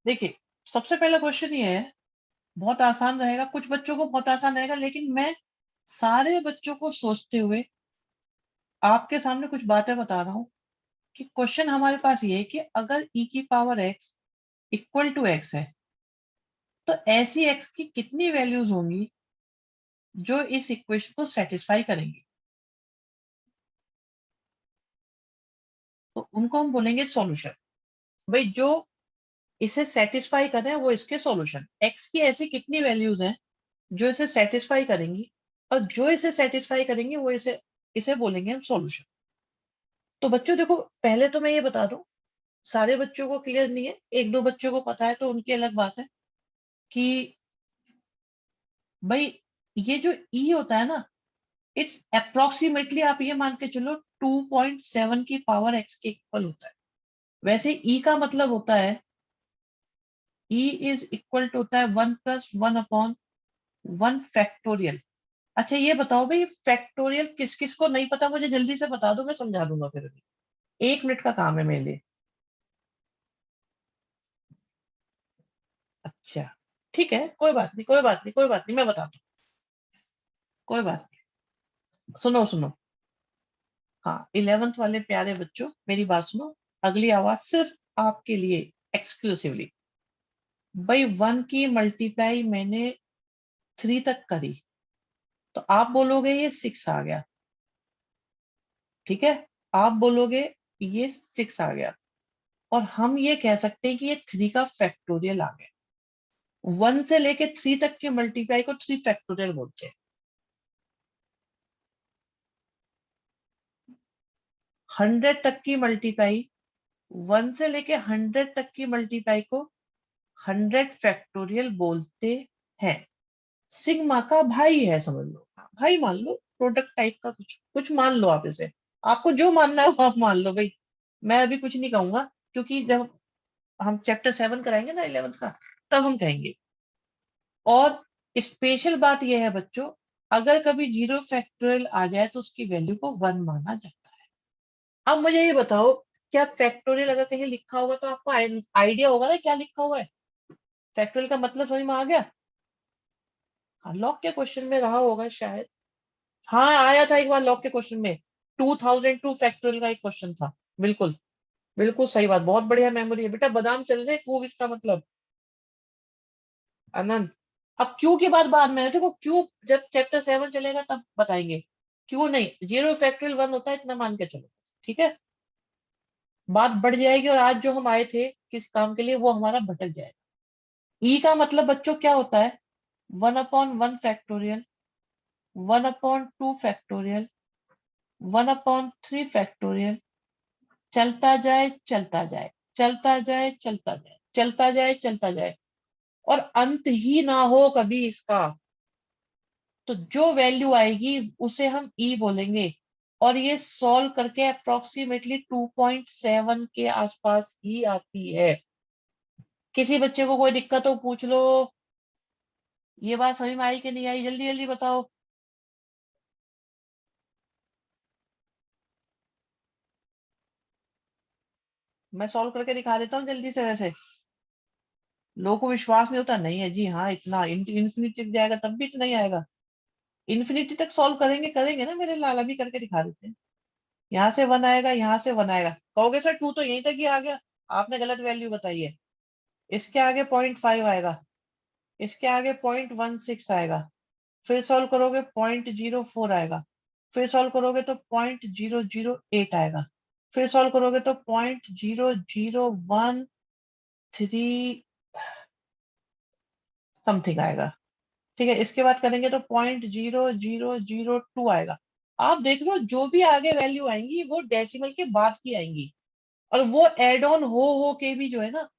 देखिए, सबसे पहला क्वेश्चन ये है, बहुत आसान रहेगा, कुछ बच्चों को बहुत आसान रहेगा, लेकिन मैं सारे बच्चों को सोचते हुए आपके सामने कुछ बातें बता रहा हूं कि क्वेश्चन हमारे पास ये है कि अगर e की power x equal to x है, तो ऐसी x की कितनी वैल्यूज होंगी जो इस इक्वेशन को सेटिस्फाई करेंगी। तो उनको हम बोलेंगे सॉल्यूशन। भाई जो इसे सेटिस्फाई कर रहे हैं वो इसके सॉल्यूशन। x की ऐसी कितनी वैल्यूज हैं जो इसे सेटिस्फाई करेंगी, और जो इसे सेटिस्फाई करेंगे वो इसे इसे बोलेंगे हम सॉल्यूशन। तो बच्चों देखो, पहले तो मैं ये बता दूं, सारे बच्चों को क्लियर नहीं है, एक दो बच्चों को पता है तो उनकी अलग बात है कि भाई ये जो ई होता है ना, इट्स अप्रोक्सीमेटली आप ये मान के चलो 2.7 की पावर एक्स के इक्वल होता है। वैसे ई का मतलब होता है, ई इज इक्वल टू होता है 1+1/1 फैक्टोरियल। अच्छा ये बताओ भाई, फैक्टोरियल किस किस को नहीं पता, मुझे जल्दी से बता दो, मैं समझा दूंगा फिर भी। 1 मिनट का काम है मेरे लिए। अच्छा ठीक है, कोई बात नहीं, कोई बात नहीं, कोई बात नहीं, मैं बताता हूँ, कोई बात नहीं। सुनो सुनो, हाँ 11th वाले प्यारे बच्चों, मेरी बात सुनो। अगली आवाज सिर्फ आपके लिए, एक्सक्लूसिवली। भाई 1 की मल्टीप्लाई मैंने 3 तक करी, तो आप बोलोगे ये 6 आ गया, ठीक है। आप बोलोगे ये 6 आ गया, और हम ये कह सकते हैं कि ये 3 का फैक्टोरियल आ गया। 1 से लेके 3 तक के मल्टीप्लाई को 3 फैक्टोरियल बोलते हैं। 100 तक की मल्टीप्लाई, 1 से लेके 100 तक की मल्टीप्लाई को 100 फैक्टोरियल बोलते हैं। सिग्मा का भाई है, समझ लो, भाई मान लो, प्रोडक्ट टाइप का कुछ कुछ मान लो आप इसे। आपको जो मानना है वो आप मान लो भाई, मैं अभी कुछ नहीं कहूंगा, क्योंकि जब हम चैप्टर 7 कराएंगे ना 11th का, तब हम कहेंगे। और स्पेशल बात यह है बच्चों, अगर कभी 0 फैक्टोरियल आ जाए तो उसकी वैल्यू को 1 माना जाता है। अब मुझे ये बताओ, क्या फैक्टोरियल अगर कहीं लिखा होगा तो आपको आइडिया होगा ना क्या लिखा हुआ है? फैक्टोरियल का मतलब समझ में आ गया? हाँ, लॉग के क्वेश्चन में रहा होगा शायद। हाँ आया था एक बार लॉग के क्वेश्चन में, 2002 फैक्टोरियल का एक क्वेश्चन था। बिल्कुल, बिल्कुल सही बात, बहुत बढ़िया मेमोरी है बेटा, बादाम चल रहे खूब, इसका मतलब। आनंद, अब क्यू की बात बाद में है, देखो क्यू जब चैप्टर 7 चलेगा तब बताएंगे। क्यू नहीं, 0 फैक्टोरियल 1 होता है, इतना मान के चलो, ठीक है। बात बढ़ जाएगी, और आज जो हम आए थे किस काम के लिए वो हमारा भटक जाएगा। ई का मतलब बच्चों क्या होता है? 1/1 फैक्टोरियल, 1/2 फैक्टोरियल, 1/3 फैक्टोरियल, चलता जाए चलता जाए, चलता जाए चलता जाए, चलता जाए चलता जाए, और अंत ही ना हो कभी इसका। तो जो वैल्यू आएगी उसे हम ई बोलेंगे, और ये सॉल्व करके अप्रोक्सीमेटली 2.7 के आसपास ही आती है। किसी बच्चे को कोई दिक्कत हो पूछ लो। ये बात समझ में आई कि नहीं आई, जल्दी जल्दी बताओ। मैं सॉल्व करके दिखा देता हूँ जल्दी से। वैसे लोगों को विश्वास नहीं होता, नहीं है जी, हाँ इतना इन्फिनिटी तक जाएगा तब भी इतना ही आएगा। इन्फिनिटी तक सॉल्व करेंगे करेंगे ना मेरे लाल, अभी करके दिखा देते हैं। यहाँ से 1 आएगा, यहाँ से 1 आएगा, कहोगे सर 2 तो यहीं तक ही आ गया, आपने गलत वैल्यू बताई है। इसके आगे 0.5 आएगा, इसके आगे 0.16 आएगा, फिर सॉल्व करोगे 0.04 आएगा, फिर सॉल्व करोगे तो 0.008 आएगा, फिर सॉल्व करोगे तो 0.0013 समथिंग आएगा, ठीक है। इसके बाद करेंगे तो 0.0002 आएगा। आप देख लो जो भी आगे वैल्यू आएंगी वो डेसिमल के बाद की आएंगी, और वो एड ऑन हो के भी जो है ना,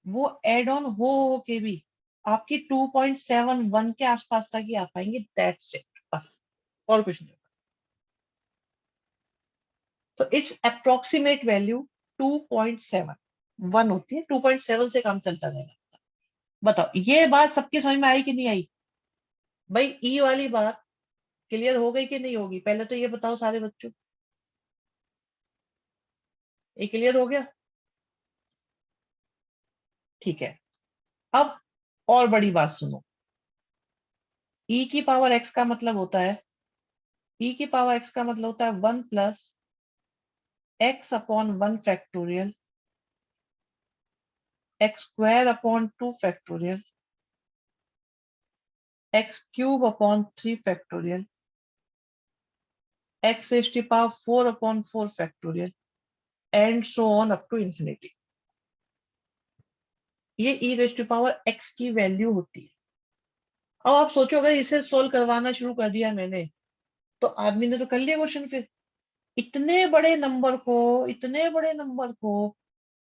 वो एड ऑन हो के भी आपकी 2.71 के आसपास तक ही आ पाएंगे, दैट्स इट, बस, और कुछ नहीं। तो इट्स अप्रोक्सीमेट वैल्यू 2.7, 1 होती है, 2.7 से काम चलता रहेगा। बताओ ये बात सबके समझ में आई कि नहीं आई? भाई ई वाली बात क्लियर हो गई कि नहीं होगी, पहले तो ये बताओ सारे बच्चों, ये क्लियर हो गया? ठीक है, अब और बड़ी बात सुनो। e की पावर x का मतलब होता है, e की पावर x का मतलब होता है 1 plus x upon 1 factorial, x square upon 2 factorial, x cube upon 3 factorial, x raise to power 4 upon 4 factorial and so on up to infinity. ये e raise to power x की value होती है। अब आप सोचो, अगर इसे सोल्व करवाना शुरू कर दिया मैंने, तो आदमी ने तो कर लिया क्वेश्चन। फिर इतने बड़े नंबर को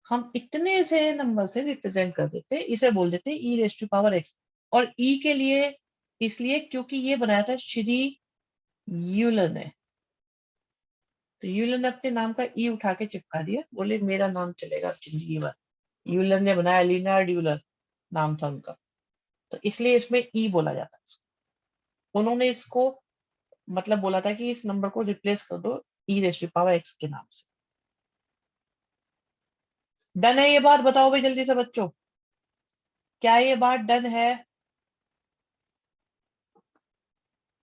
हम इतने से नंबर से रिप्रेजेंट कर देते, इसे बोल देते E raise to power X. और ई के लिए इसलिए क्योंकि ये बनाया था श्री यूलर ने। तो यूलर ने अपने नाम का ई उठा के चिपका दिया, बोले मेरा नाम चलेगा जिंदगी भर। यूलर ने बनाया, लिनार्ड यूलर नाम था उनका, तो इसलिए इसमें ई बोला जाता है। उन्होंने इसको मतलब बोला था कि इस नंबर को रिप्लेस कर दो E raise to power X के नाम से। डन है ये बात? बताओ भाई जल्दी से बच्चों, क्या ये बात डन है?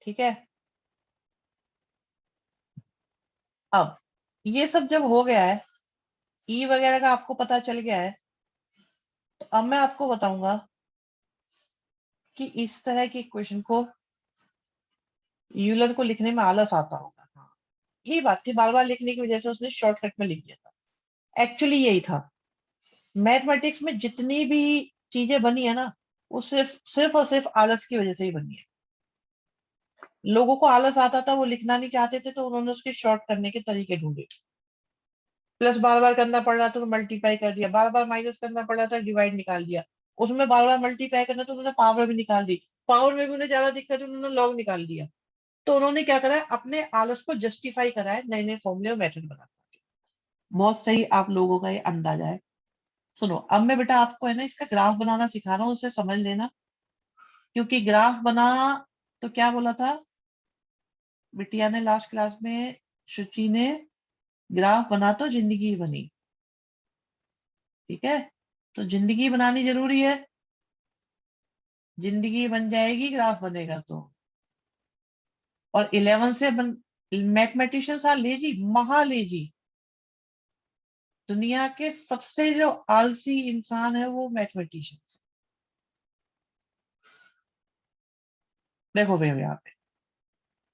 ठीक है, अब ये सब जब हो गया है, ई वगैरह का आपको पता चल गया है, तो अब मैं आपको बताऊंगा कि इस तरह की इक्वेशन को यूलर को लिखने में आलस आता होगा। हाँ, यही बात थी, बार बार लिखने की वजह से उसने शॉर्टकट में लिख दिया था। एक्चुअली यही था, मैथमेटिक्स में जितनी भी चीजें बनी है ना, वो सिर्फ सिर्फ और सिर्फ आलस की वजह से ही बनी है। लोगों को आलस आता था, वो लिखना नहीं चाहते थे, तो उन्होंने उसके शॉर्ट करने के तरीके ढूंढे। प्लस बार बार करना पड़ रहा था तो मल्टीप्लाई कर दिया, बार बार माइनस करना पड़ रहा था, डिवाइड निकाल दिया, उसमें बार बार मल्टीप्लाई करना तो उन्होंने पावर भी निकाल दी, पावर में भी उन्हें ज्यादा दिक्कत है, उन्होंने लॉग निकाल दिया। तो उन्होंने क्या करा है, अपने आलस को जस्टिफाई करा है नए नए फॉर्मूले और मेथड बना। बहुत सही, आप लोगों का ये अंदाजा है। सुनो, अब मैं बेटा आपको है ना इसका ग्राफ बनाना सिखा रहा हूँ, उसे समझ लेना। क्योंकि ग्राफ बना, तो क्या बोला था बिटिया ने लास्ट क्लास में, शुचि ने, ग्राफ बना तो जिंदगी बनी। ठीक है, तो जिंदगी बनानी जरूरी है, जिंदगी बन जाएगी ग्राफ बनेगा तो। और 11 से मैथमेटिशियंस आर लेजी, महा लेजी। दुनिया के सबसे जो आलसी इंसान है वो मैथमेटिशियंस। देखो भैया, यहाँ पे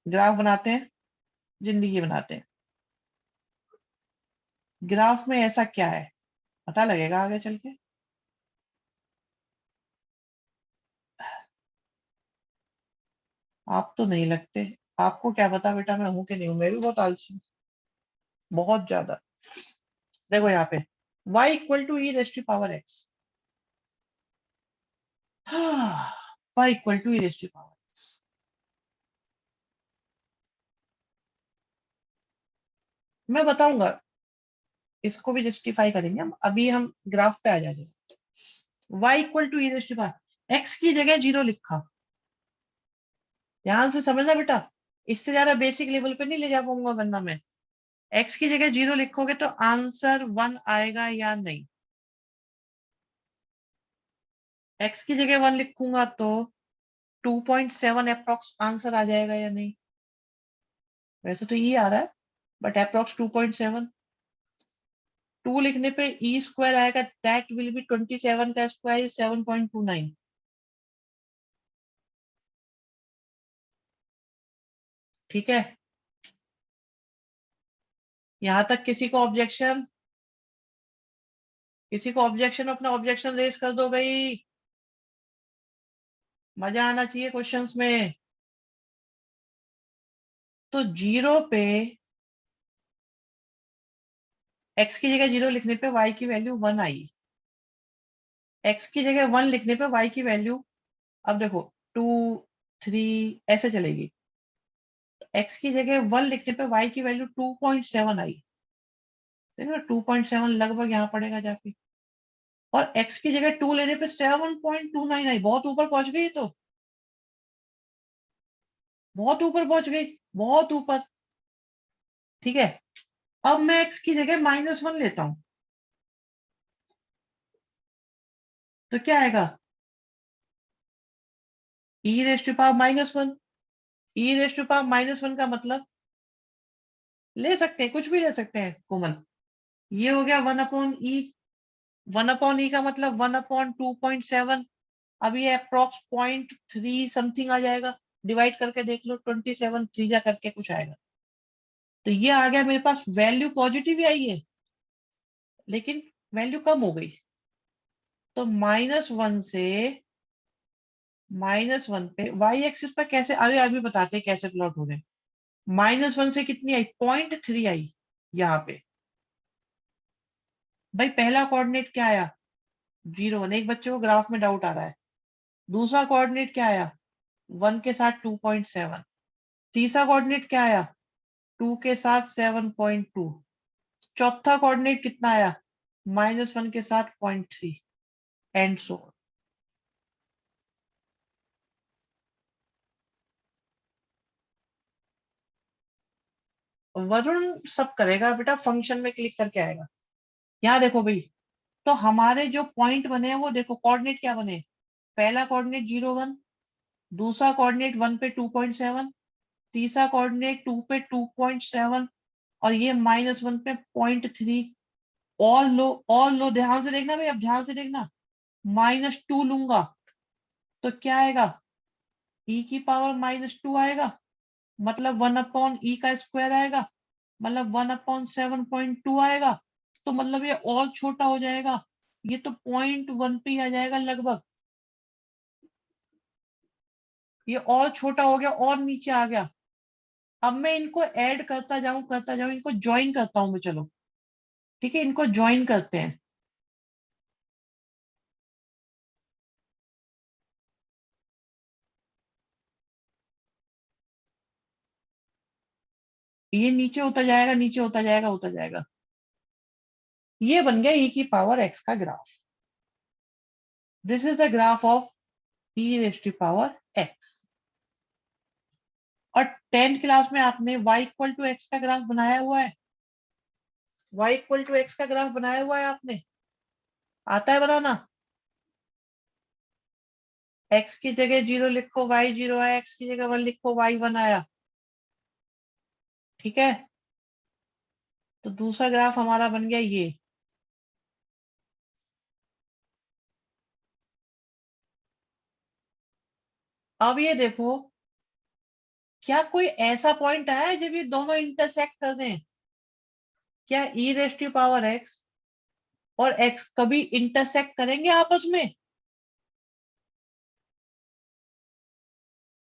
ग्राफ बनाते हैं, जिंदगी बनाते हैं। ग्राफ में ऐसा क्या है पता लगेगा आगे चल के। आप तो नहीं लगते, आपको क्या पता बेटा मैं हूं कि नहीं हूं, मैं भी बहुत आलसी हूँ, बहुत ज्यादा। देखो यहाँ पे y equal to E raise to power X, y equal to E raise to power X. मैं बताऊंगा, इसको भी जस्टिफाई करेंगे हम, अभी हम ग्राफ पे आ जाएंगे। y equal to E raise to power X की जगह जीरो लिखा, ध्यान से समझना बेटा, इससे ज्यादा बेसिक लेवल पे नहीं ले जा पाऊंगा वरना मैं। एक्स की जगह जीरो लिखोगे तो आंसर 1 आएगा या नहीं? एक्स की जगह 1 लिखूंगा तो 2.7 अप्रोक्स आंसर आ जाएगा या नहीं? वैसे तो ये आ रहा है, बट अप्रोक्स 2.7। 2 लिखने पे ई स्क्वायर आएगा, दैट विल बी 27 का स्क्वायर इज 7.29। ठीक है, यहां तक किसी को ऑब्जेक्शन? किसी को ऑब्जेक्शन? अपना ऑब्जेक्शन रेज कर दो भाई, मजा आना चाहिए क्वेश्चंस में। तो जीरो पे एक्स की जगह जीरो लिखने पे वाई की वैल्यू 1 आई, एक्स की जगह 1 लिखने पे वाई की वैल्यू, अब देखो 2 3 ऐसे चलेगी। एक्स की जगह 1 लिखने पे वाई की वैल्यू 2.7 आई, देखो 2.7 लगभग यहाँ पड़ेगा जाके। और एक्स की जगह 2 लेने पे 7.29 आई, बहुत ऊपर पहुंच गई, तो बहुत ऊपर पहुंच गई, बहुत ऊपर। ठीक है, अब मैं एक्स की जगह -1 लेता हूं, तो क्या आएगा, e raise to power -1। e raise to power -1 का मतलब ले सकते हैं, कुछ भी ले सकते हैं कोमल। ये हो गया 1/e। 1/e का मतलब 1/2.7। अब ये अप्रोक्स 0.3 समथिंग आ जाएगा। डिवाइड करके देख लो, 27 3 करके कुछ आएगा। तो ये आ गया मेरे पास, वैल्यू पॉजिटिव ही आई है लेकिन वैल्यू कम हो गई। तो -1 से -1 पे वाई एक्सिस पर कैसे, अरे अभी बताते हैं कैसे प्लॉट हो रहे। -1 से कितनी आई, 0.3 आई यहाँ पे। भाई पहला कोऑर्डिनेट क्या आया, 0 1। एक बच्चे को ग्राफ में डाउट आ रहा है। दूसरा कोऑर्डिनेट क्या आया, 1 के साथ 2.7। तीसरा कोऑर्डिनेट क्या आया, 2 के साथ 7.2। चौथा कोऑर्डिनेट कितना आया, -1 के साथ 0.3, एंड सो। वरुण सब करेगा बेटा, फंक्शन में क्लिक करके आएगा। यहाँ देखो भाई, तो हमारे जो पॉइंट बने हैं वो देखो, कोऑर्डिनेट क्या बने। पहला कोऑर्डिनेट 0 1, दूसरा कोऑर्डिनेट 1 पे 2.7, तीसरा कोऑर्डिनेट 2 पे 2.7, और ये -1 पे 0.3। और लो ध्यान से देखना भाई, अब ध्यान से देखना। -2 लूंगा तो क्या आएगा, e की पावर -2 आएगा, मतलब 1/e का स्क्वायर आएगा, मतलब 1/7.2 आएगा। तो मतलब ये और छोटा हो जाएगा, ये तो 0.1 पे ही आ जाएगा लगभग। ये और छोटा हो गया और नीचे आ गया। अब मैं इनको ऐड करता जाऊं, इनको ज्वाइन करता हूं मैं, चलो ठीक है, इनको ज्वाइन करते हैं। ये नीचे होता जाएगा, नीचे होता जाएगा, होता जाएगा। ये बन गया e की पावर x का graph. This is the graph of e raise to power x। और 10th क्लास में आपने y इक्वल टू एक्स का ग्राफ बनाया हुआ है। y इक्वल टू एक्स का ग्राफ बनाया हुआ है आपने, आता है बनाना। x की जगह 0 लिखो, y 0 आया, x की जगह 1 लिखो, y 1 आया। ठीक है, तो दूसरा ग्राफ हमारा बन गया ये। अब ये देखो, क्या कोई ऐसा पॉइंट आया है जब ये दोनों इंटरसेक्ट कर दें। क्या e raise to power x और x कभी इंटरसेक्ट करेंगे आपस में,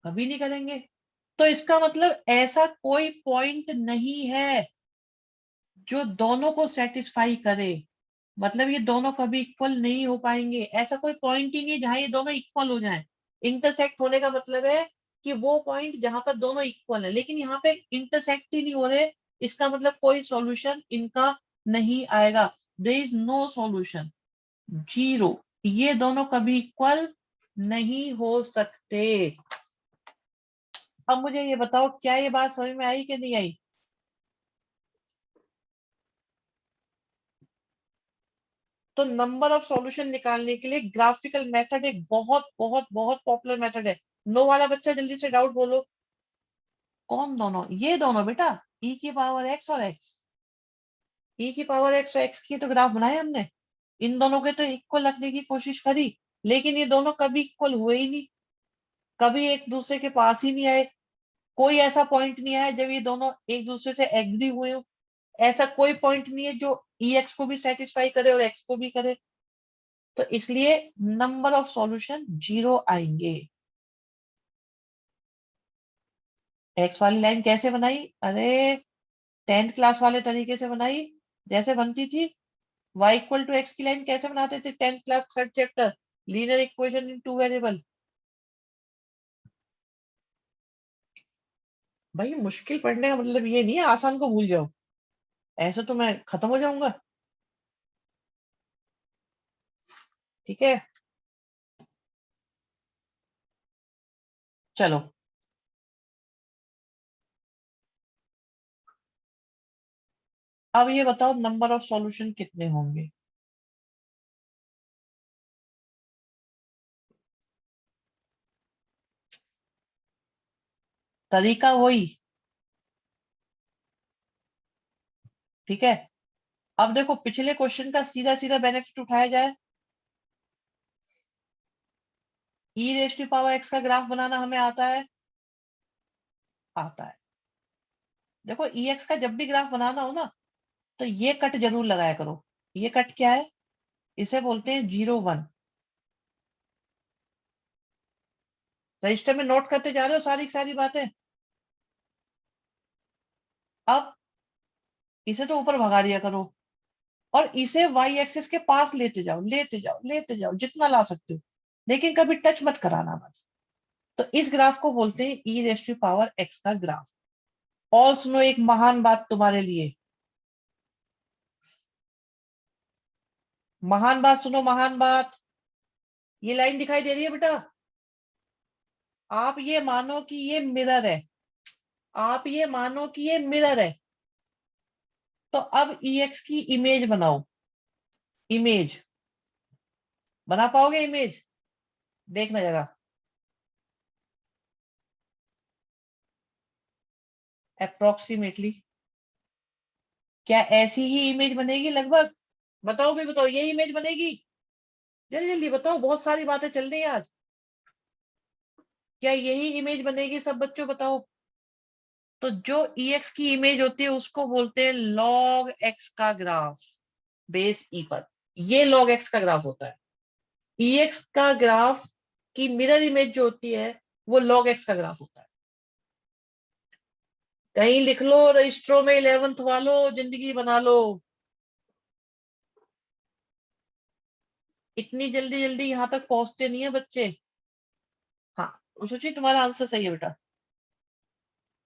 कभी नहीं करेंगे। तो इसका मतलब ऐसा कोई पॉइंट नहीं है जो दोनों को सेटिस्फाई करे। मतलब ये दोनों कभी इक्वल नहीं हो पाएंगे, ऐसा कोई पॉइंट ही नहीं है जहां ये दोनों इक्वल हो जाएं। इंटरसेक्ट होने का मतलब है कि वो पॉइंट जहां पर दोनों इक्वल है, लेकिन यहाँ पे इंटरसेक्ट ही नहीं हो रहे, इसका मतलब कोई सॉल्यूशन इनका नहीं आएगा। There is no solution, 0। ये दोनों कभी इक्वल नहीं हो सकते। अब मुझे ये बताओ, क्या ये बात समझ में आई कि नहीं आई। तो नंबर ऑफ सॉल्यूशन निकालने के लिए ग्राफिकल मेथड एक बहुत बहुत बहुत पॉपुलर मेथड है। नो वाला बच्चा जल्दी से डाउट बोलो। कौन दोनों, ये दोनों बेटा, e की पावर x और x। e की पावर x और x की तो ग्राफ बनाए हमने, इन दोनों के तो इक्वल रखने की कोशिश करी, लेकिन ये दोनों कभी इक्वल हुए ही नहीं, कभी एक दूसरे के पास ही नहीं आए। कोई ऐसा पॉइंट नहीं आया जब ये दोनों एक दूसरे से एग्री हुए हो। ऐसा कोई पॉइंट नहीं है जो ex को भी सेटिस्फाई करे और x को भी करे। तो इसलिए नंबर ऑफ सॉल्यूशन 0 आएंगे। एक्स वाली लाइन कैसे बनाई, अरे 10th क्लास वाले तरीके से बनाई, जैसे बनती थी। y इक्वल टू एक्स की लाइन कैसे बनाते थे 10th class 3rd chapter, linear equation in two variable. भाई मुश्किल पढ़ने का मतलब ये नहीं है आसान को भूल जाओ, ऐसे तो मैं खत्म हो जाऊंगा। ठीक है, चलो। अब ये बताओ नंबर ऑफ सॉल्यूशन कितने होंगे। तरीका वही, ठीक है। अब देखो पिछले क्वेश्चन का सीधा सीधा बेनिफिट उठाया जाए। ई रेस टू पावर एक्स का ग्राफ बनाना हमें आता है, आता है। देखो ई एक्स का जब भी ग्राफ बनाना हो ना, तो ये कट जरूर लगाया करो। ये कट क्या है? इसे बोलते हैं 0 1। रजिस्टर में नोट करते जा रहे हो सारी की सारी बातें। अब इसे तो ऊपर भगा दिया करो, और इसे वाई एक्सिस के पास लेते जाओ, लेते जाओ, लेते जाओ, जितना ला सकते हो, लेकिन कभी टच मत कराना बस। तो इस ग्राफ को बोलते हैं ई रेस टू पावर एक्स का ग्राफ। और सुनो एक महान बात तुम्हारे लिए, महान बात सुनो, महान बात। ये लाइन दिखाई दे रही है बेटा? आप ये मानो कि ये मिरर है, आप ये मानो कि ये मिरर है। तो अब EX की इमेज बनाओ। इमेज बना पाओगे? इमेज देखना जरा। अप्रोक्सीमेटली क्या ऐसी ही इमेज बनेगी लगभग? बताओ भी, बताओ, ये इमेज बनेगी? जल्दी जल्दी बताओ, बहुत सारी बातें चल रही है आज। क्या यही इमेज बनेगी? सब बच्चों बताओ। तो जो EX की इमेज होती है उसको बोलते हैं लॉग एक्स का ग्राफ, बेस ई पर। ये लॉग एक्स का ग्राफ होता है। EX का ग्राफ की मिरर इमेज जो होती है वो लॉग एक्स का ग्राफ होता है। कहीं लिख लो, रजिस्ट्रो में 11th वालों, जिंदगी बना लो। इतनी जल्दी जल्दी यहां तक पहुंचते नहीं है बच्चे। हाँ, सोचिए तुम्हारा आंसर सही है बेटा।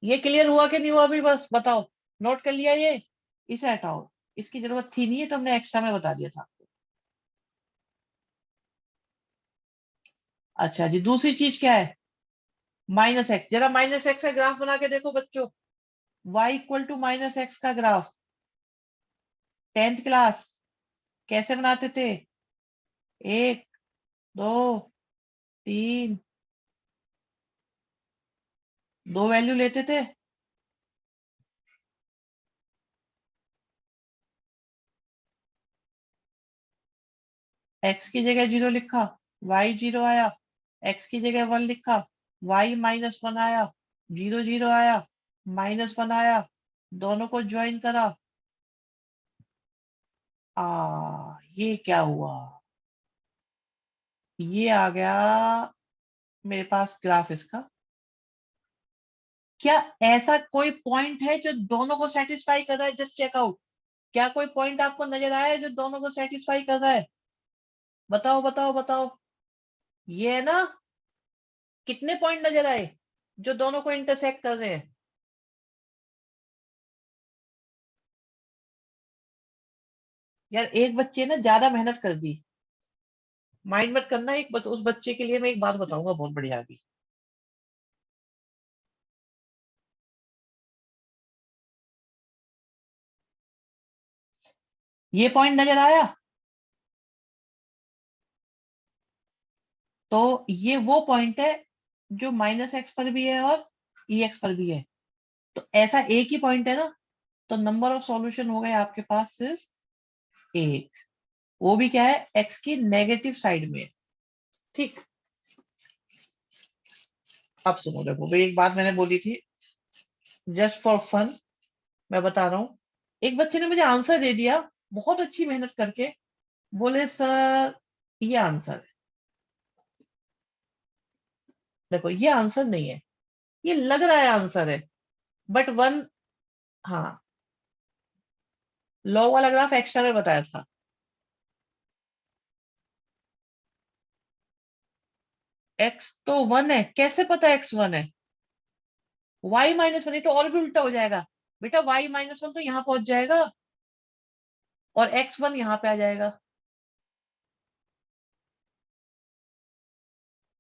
ये क्लियर हुआ कि नहीं हुआ अभी? बस बताओ। नोट कर लिया ये? इसे हटाओ, इसकी जरूरत थी नहीं है, तो हमने एक्स्ट्रा में बता दिया था। अच्छा जी, दूसरी चीज क्या है? Minus X. जरा माइनस एक्स का ग्राफ बना के देखो बच्चों। Y equal to minus X का ग्राफ। 10th क्लास कैसे बनाते थे? 1 2 3, 2 वैल्यू लेते थे। एक्स की जगह 0 लिखा, वाई 0 आया। एक्स की जगह 1 लिखा, वाई -1 आया। 0 0 आया, -1 आया। दोनों को ज्वाइन करा। ये क्या हुआ? ये आ गया मेरे पास ग्राफ इसका। क्या ऐसा कोई पॉइंट है जो दोनों को सेटिस्फाई कर रहा है? Just check out. क्या कोई पॉइंट आपको नजर आया है जो दोनों को सेटिस्फाई कर रहा है? बताओ बताओ बताओ। ये है ना? कितने पॉइंट नजर आए जो दोनों को इंटरसेक्ट कर रहे हैं? यार एक बच्चे ने ज्यादा मेहनत कर दी। माइंड मत करना। उस बच्चे के लिए मैं एक बात बताऊंगा बहुत बढ़िया अभी। ये पॉइंट नजर आया? तो ये वो पॉइंट है जो -x पर भी है और EX पर भी है। तो ऐसा एक ही पॉइंट है ना? तो नंबर ऑफ सॉल्यूशन हो गए आपके पास सिर्फ एक। वो भी क्या है? x की नेगेटिव साइड में। ठीक। अब सुनो, देखो भाई, एक बात मैंने बोली थी जस्ट फॉर फन, मैं बता रहा हूँ। एक बच्चे ने मुझे आंसर दे दिया बहुत अच्छी मेहनत करके। बोले सर ये आंसर है। देखो ये आंसर नहीं है, ये लग रहा है आंसर है, बट वन। हाँ, लॉ वाला ग्राफ एक्स्ट्रा में बताया था। एक्स तो 1 है, कैसे पता एक्स 1 है? y -1 तो और भी उल्टा हो जाएगा। बेटा y-1 तो यहाँ पहुंच जाएगा और x1 यहाँ पे आ जाएगा।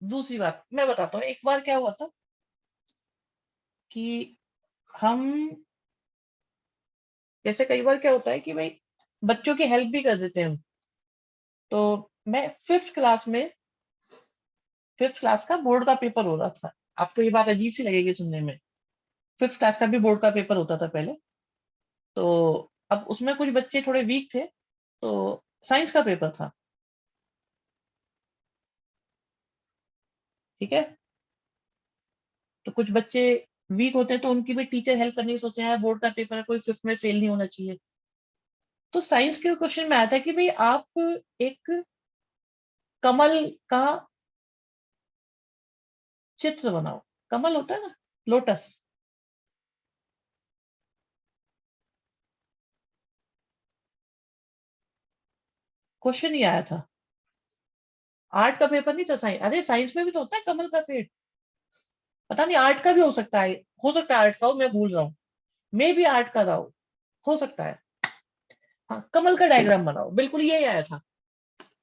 दूसरी बात मैं बताता हूँ, एक बार क्या हुआ था कि हम, जैसे कई बार क्या होता है कि भाई बच्चों की हेल्प भी कर देते हैं हम। तो मैं फिफ्थ क्लास का बोर्ड का पेपर हो रहा था। आपको ये बात अजीब सी लगेगी सुनने में। 5th क्लास का भी बोर्ड का पेपर होता था पहले, तो अब उसमें कुछ बच्चे थोड़े वीक थे, तो साइंस का पेपर था, ठीक है। तो कुछ बच्चे वीक होते हैं तो उनकी भी टीचर हेल्प करने की सोचते हैं, बोर्ड का पेपर है, कोई 5th में फेल नहीं होना चाहिए। तो साइंस के क्वेश्चन में आया था कि भाई आप एक कमल का चित्र बनाओ। कमल होता है ना, लोटस। क्वेश्चन ही आया था, आर्ट का पेपर नहीं था, साइंस। अरे साइंस में भी तो होता है कमल का पेड़। पता नहीं आर्ट का भी हो सकता है आर्ट का हो, मैं भूल रहा हूँ, मे भी आर्ट का रहा हो सकता है। हाँ, कमल का डायग्राम बनाओ, बिल्कुल यही आया था,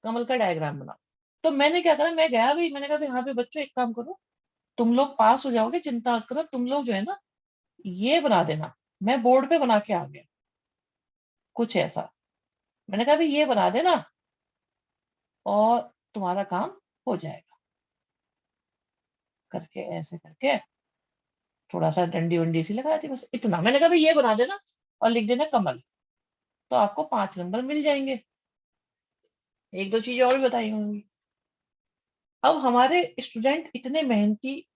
कमल का डायग्राम बनाओ। तो मैंने क्या करा, मैं गया भाई, मैंने कहा भाई हाँ भाई बच्चों एक काम करो, तुम लोग पास हो जाओगे, चिंता मत करो, तुम लोग जो है ना ये बना देना। मैं बोर्ड पे बना के आ गया कुछ ऐसा, मैंने कहा भाई ये बना देना और तुम्हारा काम हो जाएगा। करके ऐसे करके थोड़ा सा डंडी वंडी सी लगा दी, बस इतना। मैंने कहा भाई ये बना देना और लिख देना कमल, तो आपको 5 नंबर मिल जाएंगे। एक दो चीजें और भी बताई होंगी। अब हमारे स्टूडेंट इतने मेहनती,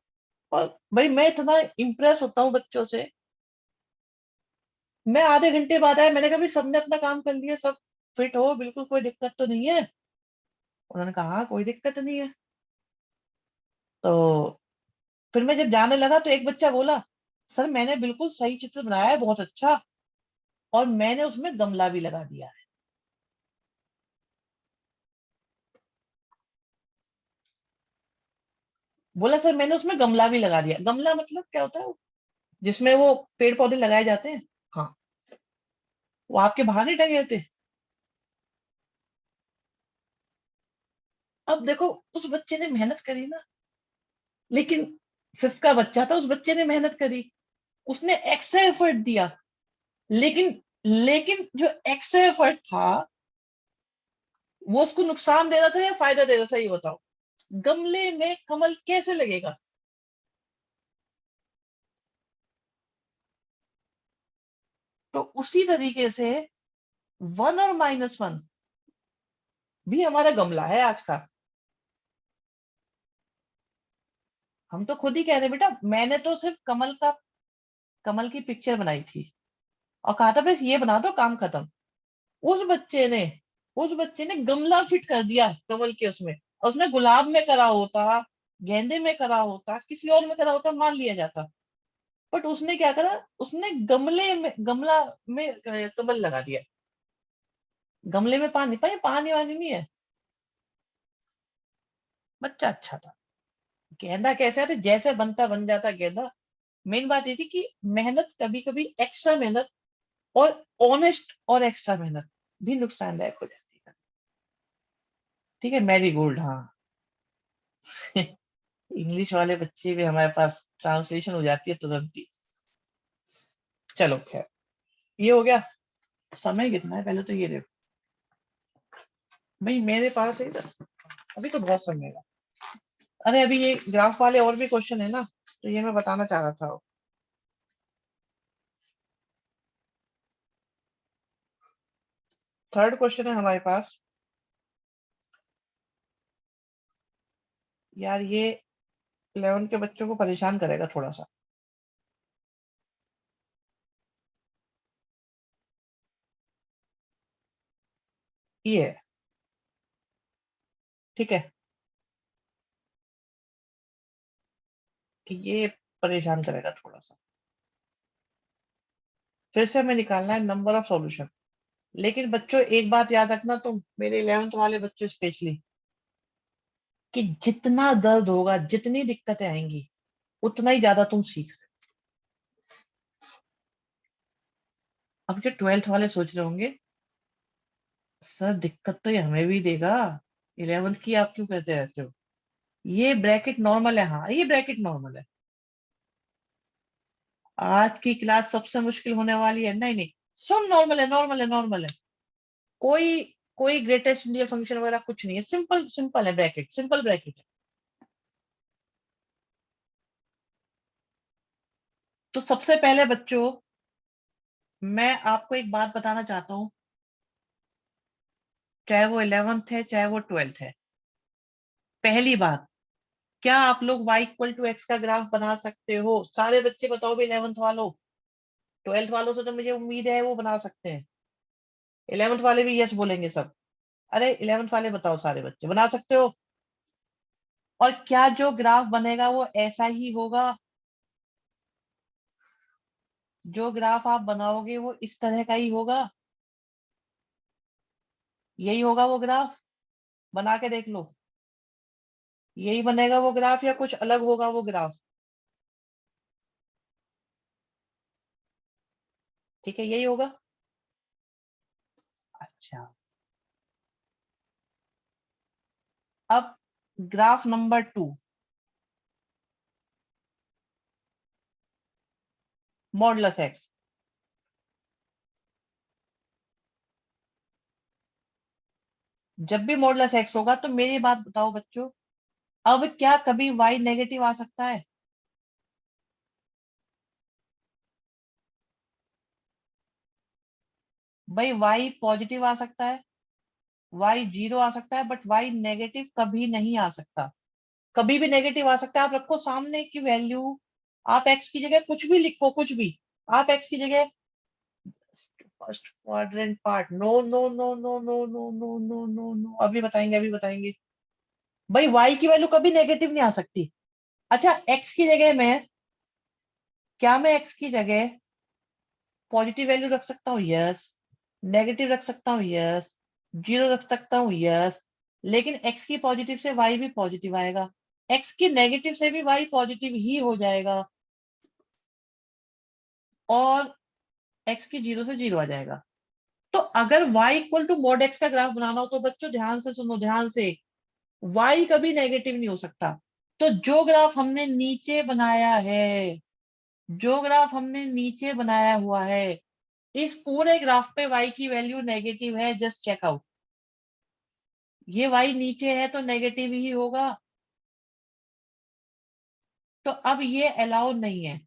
और भाई मैं इतना इम्प्रेस होता हूँ बच्चों से। मैं आधे घंटे बाद आया, मैंने कहा भाई सबने अपना काम कर लिया, सब फिट हो बिल्कुल, कोई दिक्कत तो नहीं है? उन्होंने कहा हाँ कोई दिक्कत नहीं है। तो फिर मैं जब जाने लगा तो एक बच्चा बोला, सर मैंने बिल्कुल सही चित्र बनाया है, बहुत अच्छा, और मैंने उसमें गमला भी लगा दिया है। बोला सर मैंने उसमें गमला भी लगा दिया। गमला मतलब क्या होता है? जिसमें वो पेड़ पौधे लगाए जाते हैं। हाँ, वो आपके बाहर नहीं टंगे थे। अब देखो, उस बच्चे ने मेहनत करी ना, लेकिन 5th का बच्चा था, उस बच्चे ने मेहनत करी, उसने एक्स्ट्रा एफर्ट दिया, लेकिन लेकिन जो एक्स्ट्रा एफर्ट था वो उसको नुकसान दे रहा था या फायदा दे रहा था, ये बताओ। गमले में कमल कैसे लगेगा? तो उसी तरीके से 1 और -1 भी हमारा गमला है आज का। हम तो खुद ही कह रहे हैं बेटा, मैंने तो सिर्फ कमल की पिक्चर बनाई थी और कहा था बस ये बना दो काम खत्म। उस बच्चे ने उस बच्चे ने गमला फिट कर दिया कमल के उसमें, और उसने गुलाब में करा होता, गेंदे में करा होता, किसी और में करा होता, मान लिया जाता। बट उसने क्या करा, उसने गमला में कमल लगा दिया। गमले में पानी, पानी वानी नहीं है। बच्चा अच्छा था। गेंदा कैसे आता, जैसे बनता बन जाता गेंदा। मेन बात ये थी कि मेहनत, कभी कभी एक्स्ट्रा मेहनत और ऑनेस्ट और एक्स्ट्रा मेहनत भी नुकसानदायक हो जाती है। ठीक है, मैरी गोल्ड, हाँ। इंग्लिश वाले बच्चे भी हमारे पास ट्रांसलेशन हो जाती है तुरंत ही। चलो खैर, ये हो गया। समय कितना है पहले तो ये देखो भाई, मेरे पास है ना, अभी तो बहुत समय है। अरे अभी ये ग्राफ वाले और भी क्वेश्चन है ना, तो ये मैं बताना चाह रहा था। थर्ड क्वेश्चन है हमारे पास। यार ये 11 के बच्चों को परेशान करेगा थोड़ा सा। ये है, ठीक है, कि ये परेशान करेगा थोड़ा सा। फिर से हमें निकालना है नंबर ऑफ सॉल्यूशन। लेकिन बच्चों एक बात याद रखना, तुम मेरे 11th वाले बच्चे स्पेशली, कि जितना दर्द होगा, जितनी दिक्कतें आएंगी, उतना ही ज्यादा तुम सीख रहे हो। अब जो 12th वाले सोच रहे होंगे, सर दिक्कत तो ये हमें भी देगा, 11th की आप क्यों कहते रहते हो? ये ब्रैकेट नॉर्मल है, हाँ ये ब्रैकेट नॉर्मल है। आज की क्लास सबसे मुश्किल होने वाली है, नहीं नहीं, सब नॉर्मल है, नॉर्मल है, नॉर्मल है। कोई कोई ग्रेटेस्ट इंडिया फंक्शन वगैरह कुछ नहीं है, सिंपल सिंपल है, ब्रैकेट सिंपल ब्रैकेट है। तो सबसे पहले बच्चों मैं आपको एक बात बताना चाहता हूं, चाहे वो 11th है चाहे वो 12th है। पहली बात, क्या आप लोग y इक्वल टू एक्स का ग्राफ बना सकते हो? सारे बच्चे बताओ भी, 11th वालों। 12th वालों से तो मुझे उम्मीद है वो बना सकते हैं। 11th वाले भी यस बोलेंगे सब। अरे 11th वाले बताओ, सारे बच्चे बना सकते हो? और क्या जो ग्राफ बनेगा वो ऐसा ही होगा? जो ग्राफ आप बनाओगे वो इस तरह का ही होगा? यही होगा वो ग्राफ? बना के देख लो। यही बनेगा वो ग्राफ या कुछ अलग होगा वो ग्राफ? ठीक है, यही होगा। अच्छा, अब ग्राफ नंबर 2, मॉडुलस एक्स। जब भी मॉडुलस एक्स होगा तो मेरी बात बताओ बच्चों, अब क्या कभी y नेगेटिव आ सकता है? भाई y पॉजिटिव आ सकता है, y जीरो आ सकता है, बट y नेगेटिव कभी नहीं आ सकता। कभी भी नेगेटिव आ सकता है। आप रखो सामने की वैल्यू, आप x की जगह कुछ भी लिखो, कुछ भी। आप x की जगह first quadrant part, no no no no no no no no no no, अभी बताएंगे अभी बताएंगे। भाई y की वैल्यू कभी नेगेटिव नहीं आ सकती। अच्छा, x की जगह मैं, क्या मैं x की जगह पॉजिटिव वैल्यू रख सकता हूँ? यस। नेगेटिव रख सकता हूँ? यस। जीरो रख सकता हूँ? यस। लेकिन x की पॉजिटिव से y भी पॉजिटिव आएगा, x की नेगेटिव से भी y पॉजिटिव ही हो जाएगा, और x की जीरो से जीरो आ जाएगा। तो अगर y equal to mod x का ग्राफ बनाना हो तो बच्चों ध्यान से सुनो, ध्यान से, y कभी नेगेटिव नहीं हो सकता। तो जो ग्राफ हमने नीचे बनाया है, जो ग्राफ हमने नीचे बनाया हुआ है, इस पूरे ग्राफ पे y की वैल्यू नेगेटिव है, जस्ट चेक आउट। ये y नीचे है तो नेगेटिव ही होगा। तो अब ये अलाउ नहीं है।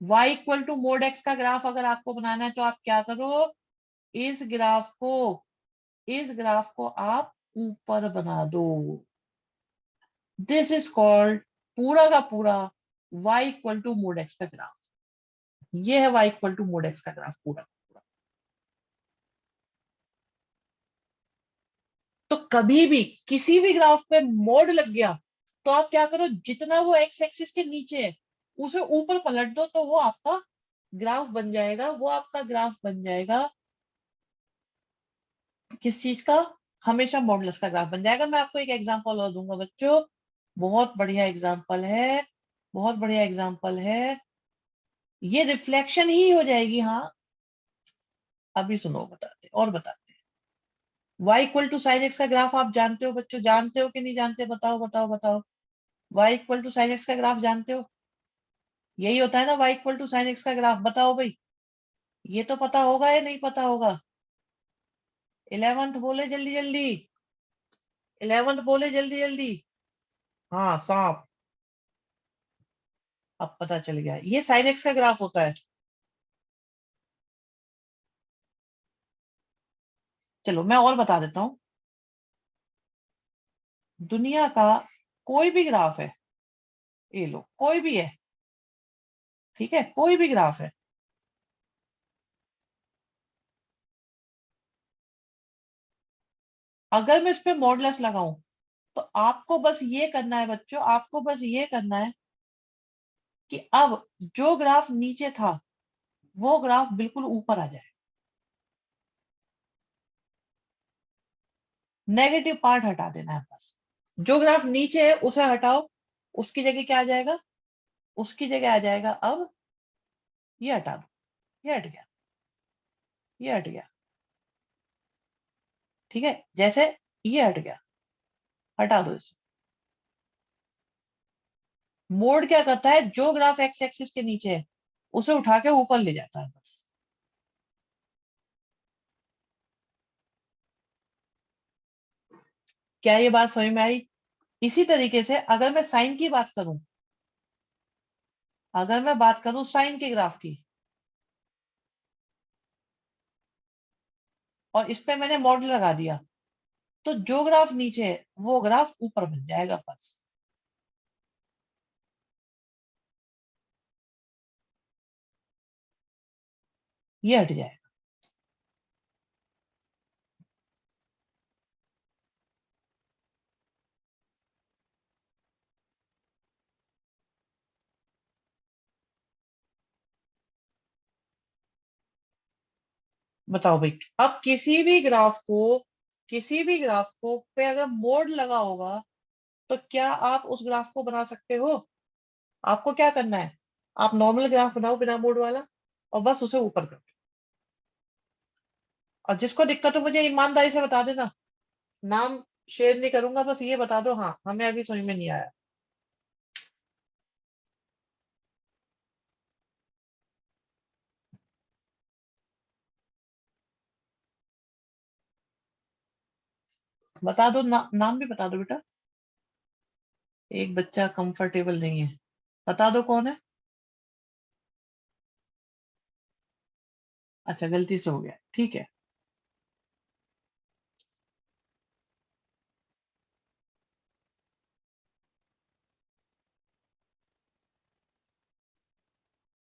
y equal to mod x का ग्राफ अगर आपको बनाना है तो आप क्या करो, इस ग्राफ को, इस ग्राफ को आप ऊपर बना दो। दिस इज कॉल्ड, पूरा का पूरा, y equal to mod x का ग्राफ। ये है y equal to mod x का ग्राफ पूरा। तो कभी भी किसी भी ग्राफ पे मोड लग गया तो आप क्या करो, जितना वो एक्स एक्सिस के नीचे है उसे ऊपर पलट दो, तो वो आपका ग्राफ बन जाएगा, वो आपका ग्राफ बन जाएगा। किस चीज का? हमेशा मॉडुलस का ग्राफ बन जाएगा। मैं आपको एक एग्जांपल और दूंगा बच्चों, बहुत बढ़िया एग्जांपल है, बहुत बढ़िया एग्जांपल है। ये रिफ्लेक्शन ही हो जाएगी, हाँ। अभी सुनो, बताते और बताते हैं। y equal to sine X का ग्राफ आप जानते हो बच्चों? जानते हो कि नहीं जानते? बताओ बताओ बताओ। y equal to sine X का ग्राफ जानते हो? यही होता है ना y equal to sine X का ग्राफ, बताओ भाई। ये तो पता होगा या नहीं पता होगा? 11th बोले जल्दी जल्दी, 11th बोले जल्दी जल्दी। हाँ, सांप। अब पता चल गया, ये साइन एक्स का ग्राफ होता है। चलो मैं और बता देता हूँ। दुनिया का कोई भी ग्राफ है, ये लो, कोई भी है, ठीक है, कोई भी ग्राफ है, अगर मैं इस पे मॉडुलस लगाऊं तो आपको बस ये करना है बच्चों, आपको बस ये करना है कि अब जो ग्राफ नीचे था वो ग्राफ बिल्कुल ऊपर आ जाए। नेगेटिव पार्ट हटा देना है बस। जो ग्राफ नीचे है उसे हटाओ, उसकी जगह क्या आ जाएगा? उसकी जगह आ जाएगा अब, ये हटा दो, ये हट गया, ये हट गया, ठीक है, जैसे ये हट गया, हटा दो इसे। मोड क्या करता है, जो ग्राफ एक्स एक्सिस के नीचे है उसे उठा के ऊपर ले जाता है बस। क्या ये बात समझ में आई? इसी तरीके से अगर मैं साइन की बात करूं, अगर मैं बात करूं साइन के ग्राफ की, और इस पे मैंने मॉडल लगा दिया, तो जो ग्राफ नीचे है वो ग्राफ ऊपर बन जाएगा बस। ये हट जाएगा। बताओ भाई, अब किसी भी ग्राफ को पे अगर मोड लगा होगा, तो क्या आप उस ग्राफ को बना सकते हो? आपको क्या करना है, आप नॉर्मल ग्राफ बनाओ बिना मोड वाला, और बस उसे ऊपर करो। और जिसको दिक्कत हो मुझे ईमानदारी से बता देना, नाम शेयर नहीं करूंगा, बस ये बता दो हाँ हमें अभी समझ में नहीं आया। बता दो नाम भी बता दो बेटा। एक बच्चा कंफर्टेबल नहीं है, बता दो कौन है। अच्छा, गलती से हो गया, ठीक है।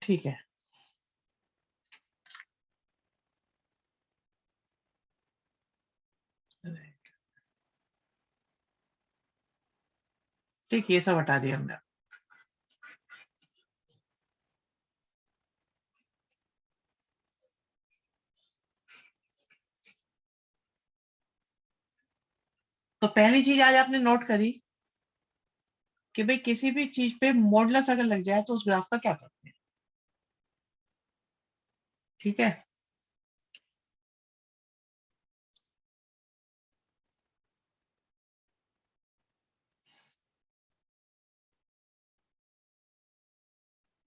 ठीक है। ठीक, ये सब हटा दिया हमने। तो पहली चीज आज आपने नोट करी कि भाई किसी भी चीज पे मॉडुलस अगर लग जाए तो उस ग्राफ का क्या करते हैं। ठीक है।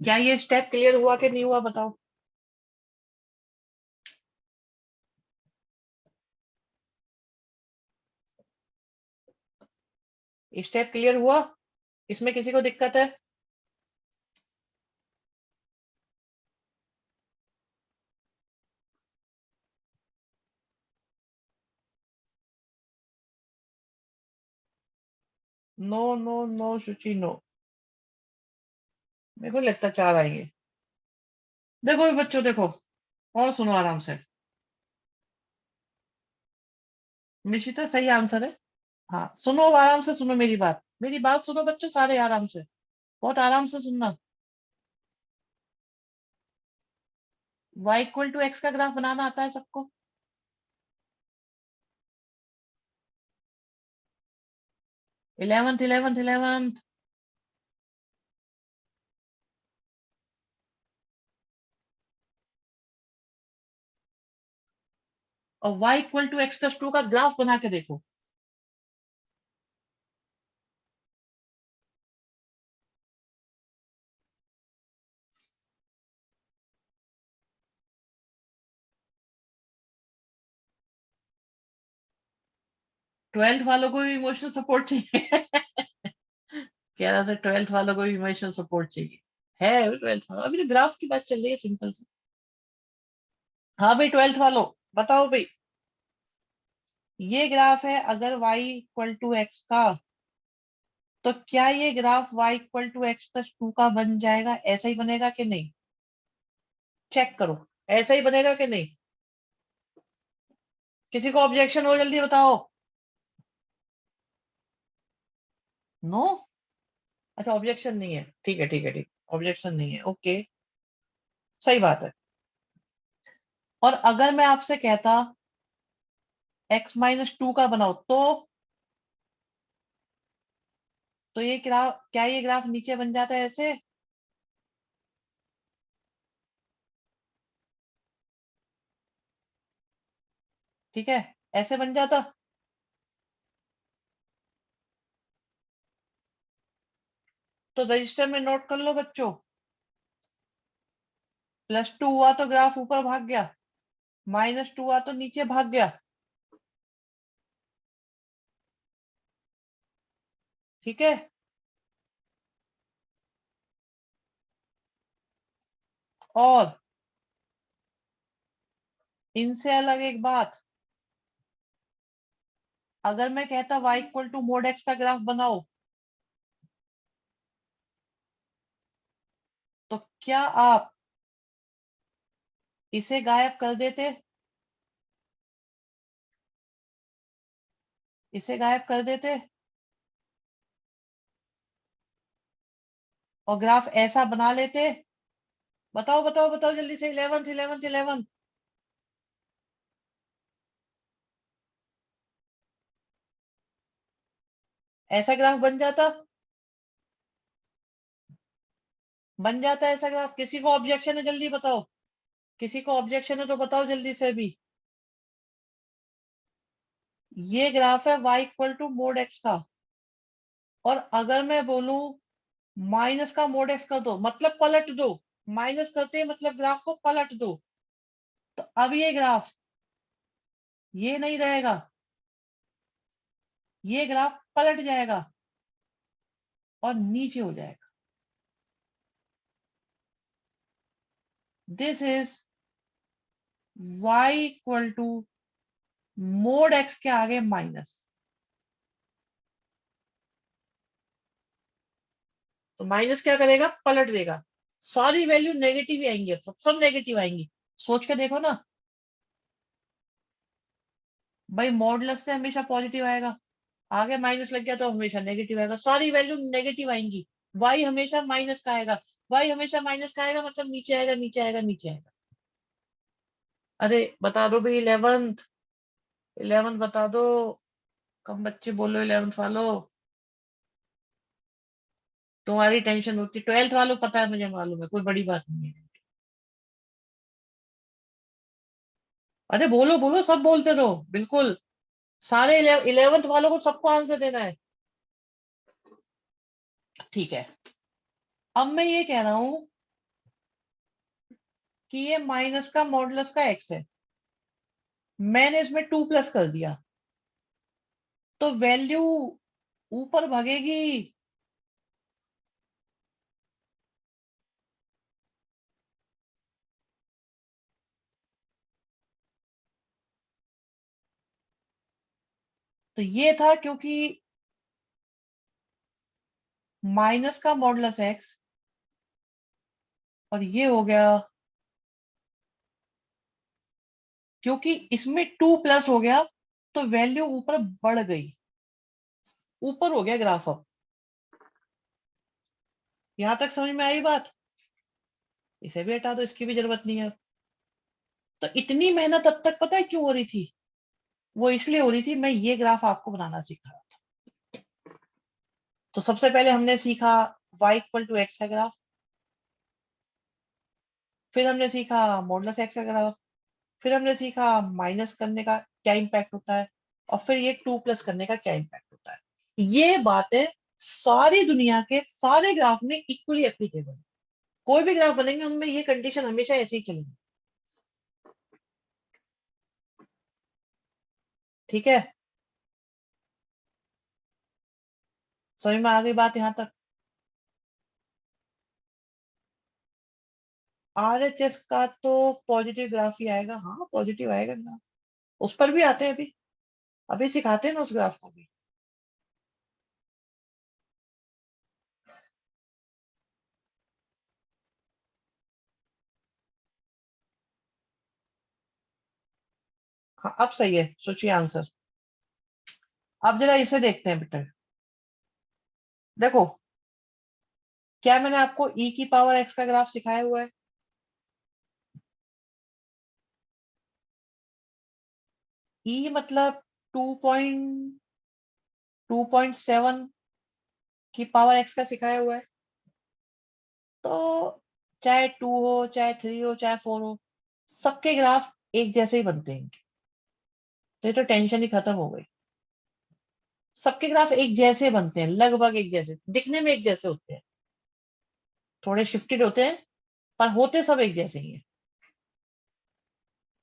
क्या ये स्टेप क्लियर हुआ कि नहीं हुआ, बताओ। स्टेप क्लियर हुआ? इसमें किसी को दिक्कत है? नो नो नो शुचि, नो। मेरे को लगता चार आएंगे। देखो भी बच्चों, देखो और सुनो आराम से। निशिता सही आंसर है। हाँ सुनो, आराम से सुनो मेरी बात सुनो बच्चों, सारे आराम से, बहुत आराम से सुनना। y=x का ग्राफ बनाना आता है सबको? 11th और y=x+2 का ग्राफ बना के देखो। 12th वालों को भी इमोशनल सपोर्ट चाहिए। कह रहा था 12th वालों को भी इमोशनल सपोर्ट चाहिए। है 12th वालों, अभी तो ग्राफ की बात चल रही है सिंपल से। हाँ भाई 12th वालों, बताओ भाई। ये ग्राफ है अगर y=x का, तो क्या ये ग्राफ y=x+2 का बन जाएगा? ऐसा ही बनेगा कि नहीं? चेक करो, ऐसा ही बनेगा कि नहीं? किसी को ऑब्जेक्शन हो, जल्दी बताओ। नो। अच्छा, ऑब्जेक्शन नहीं है, ठीक है ठीक है ठीक, ऑब्जेक्शन नहीं है, ओके। सही बात है। और अगर मैं आपसे कहता x-2 का बनाओ, तो ये ग्राफ, क्या ये ग्राफ नीचे बन जाता है ऐसे? ठीक है, ऐसे बन जाता। तो रजिस्टर में नोट कर लो बच्चों, +2 हुआ तो ग्राफ ऊपर भाग गया, -2 हुआ तो नीचे भाग गया। ठीक है। और इनसे अलग एक बात, अगर मैं कहता y equal to mod x का ग्राफ बनाओ, तो क्या आप इसे गायब कर देते? इसे गायब कर देते और ग्राफ ऐसा बना लेते? बताओ बताओ बताओ जल्दी से, 11th 11th 11th। ऐसा ग्राफ बन जाता? बन जाता ऐसा ग्राफ? किसी को ऑब्जेक्शन है? जल्दी बताओ, किसी को ऑब्जेक्शन है तो बताओ जल्दी से अभी। ये ग्राफ है y equal to mod x का, और अगर मैं बोलूं माइनस का मोड x कर दो, मतलब पलट दो, माइनस करते हैं मतलब ग्राफ को पलट दो, तो अब ये ग्राफ ये नहीं रहेगा, ये ग्राफ पलट जाएगा और नीचे हो जाएगा। This is y equal to mod x के आगे माइनस। तो माइनस क्या करेगा? पलट देगा, सारी वैल्यू नेगेटिव ही आएंगी, अब सब नेगेटिव आएंगी। सोच के देखो ना भाई, मॉडुलस से हमेशा पॉजिटिव आएगा, आगे माइनस लग गया तो हमेशा नेगेटिव आएगा, सारी वैल्यू नेगेटिव आएंगी। y हमेशा माइनस का आएगा, y हमेशा माइनस का आएगा, मतलब नीचे आएगा नीचे आएगा नीचे आएगा। अरे बता दो भाई, 11th 11th बता दो, कम बच्चे बोलो 11th वालों। तुम्हारी टेंशन होती, 12th वालों पता है, मुझे मालूम है, कोई बड़ी बात नहीं है। अरे बोलो बोलो, सब बोलते रहो, बिल्कुल सारे 11th वालों को सबको आंसर देना है। ठीक है, अब मैं ये कह रहा हूं कि ये माइनस का मॉडुलस का x है, मैंने इसमें 2 प्लस कर दिया, तो वैल्यू ऊपर भागेगी। तो ये था क्योंकि माइनस का मॉडुलस x, और ये हो गया क्योंकि इसमें 2 प्लस हो गया, तो वैल्यू ऊपर बढ़ गई, ऊपर हो गया ग्राफ। अब यहां तक समझ में आई बात? इसे भी हटा दो, इसकी भी जरूरत नहीं है। तो इतनी मेहनत अब तक पता है क्यों हो रही थी? वो इसलिए हो रही थी, मैं ये ग्राफ आपको बनाना सीखा रहा था। तो सबसे पहले हमने सीखा y इक्वल टू एक्स का ग्राफ, फिर हमने सीखा मॉडुलस एक्स का ग्राफ, फिर हमने सीखा माइनस करने का क्या इम्पैक्ट होता है, और फिर ये 2 प्लस करने का क्या इम्पैक्ट होता है। ये बातें सारी दुनिया के सारे ग्राफ में इक्वली एप्लीकेबल है। कोई भी ग्राफ बनेंगे उनमें ये कंडीशन हमेशा ऐसे ही चलेगी। ठीक है, समझ में आ गई बात यहां तक? आरएचएस का तो पॉजिटिव ग्राफ ही आएगा, हाँ पॉजिटिव आएगा ग्राफ, उस पर भी आते हैं अभी, अभी सिखाते हैं ना उस ग्राफ को भी। हाँ अब सही है, सोचिए आंसर। अब जरा इसे देखते हैं बेटा। देखो, क्या मैंने आपको e की पावर x का ग्राफ सिखाया हुआ है? e मतलब 2.7 की पावर x का सिखाया हुआ है। तो चाहे 2 हो, चाहे 3 हो, चाहे 4 हो, सबके ग्राफ एक जैसे ही बनते हैं। तो ये तो टेंशन ही खत्म हो गई। सबके ग्राफ एक जैसे बनते हैं, लगभग एक जैसे, दिखने में एक जैसे होते हैं, थोड़े शिफ्टेड होते हैं, पर होते सब एक जैसे ही हैं।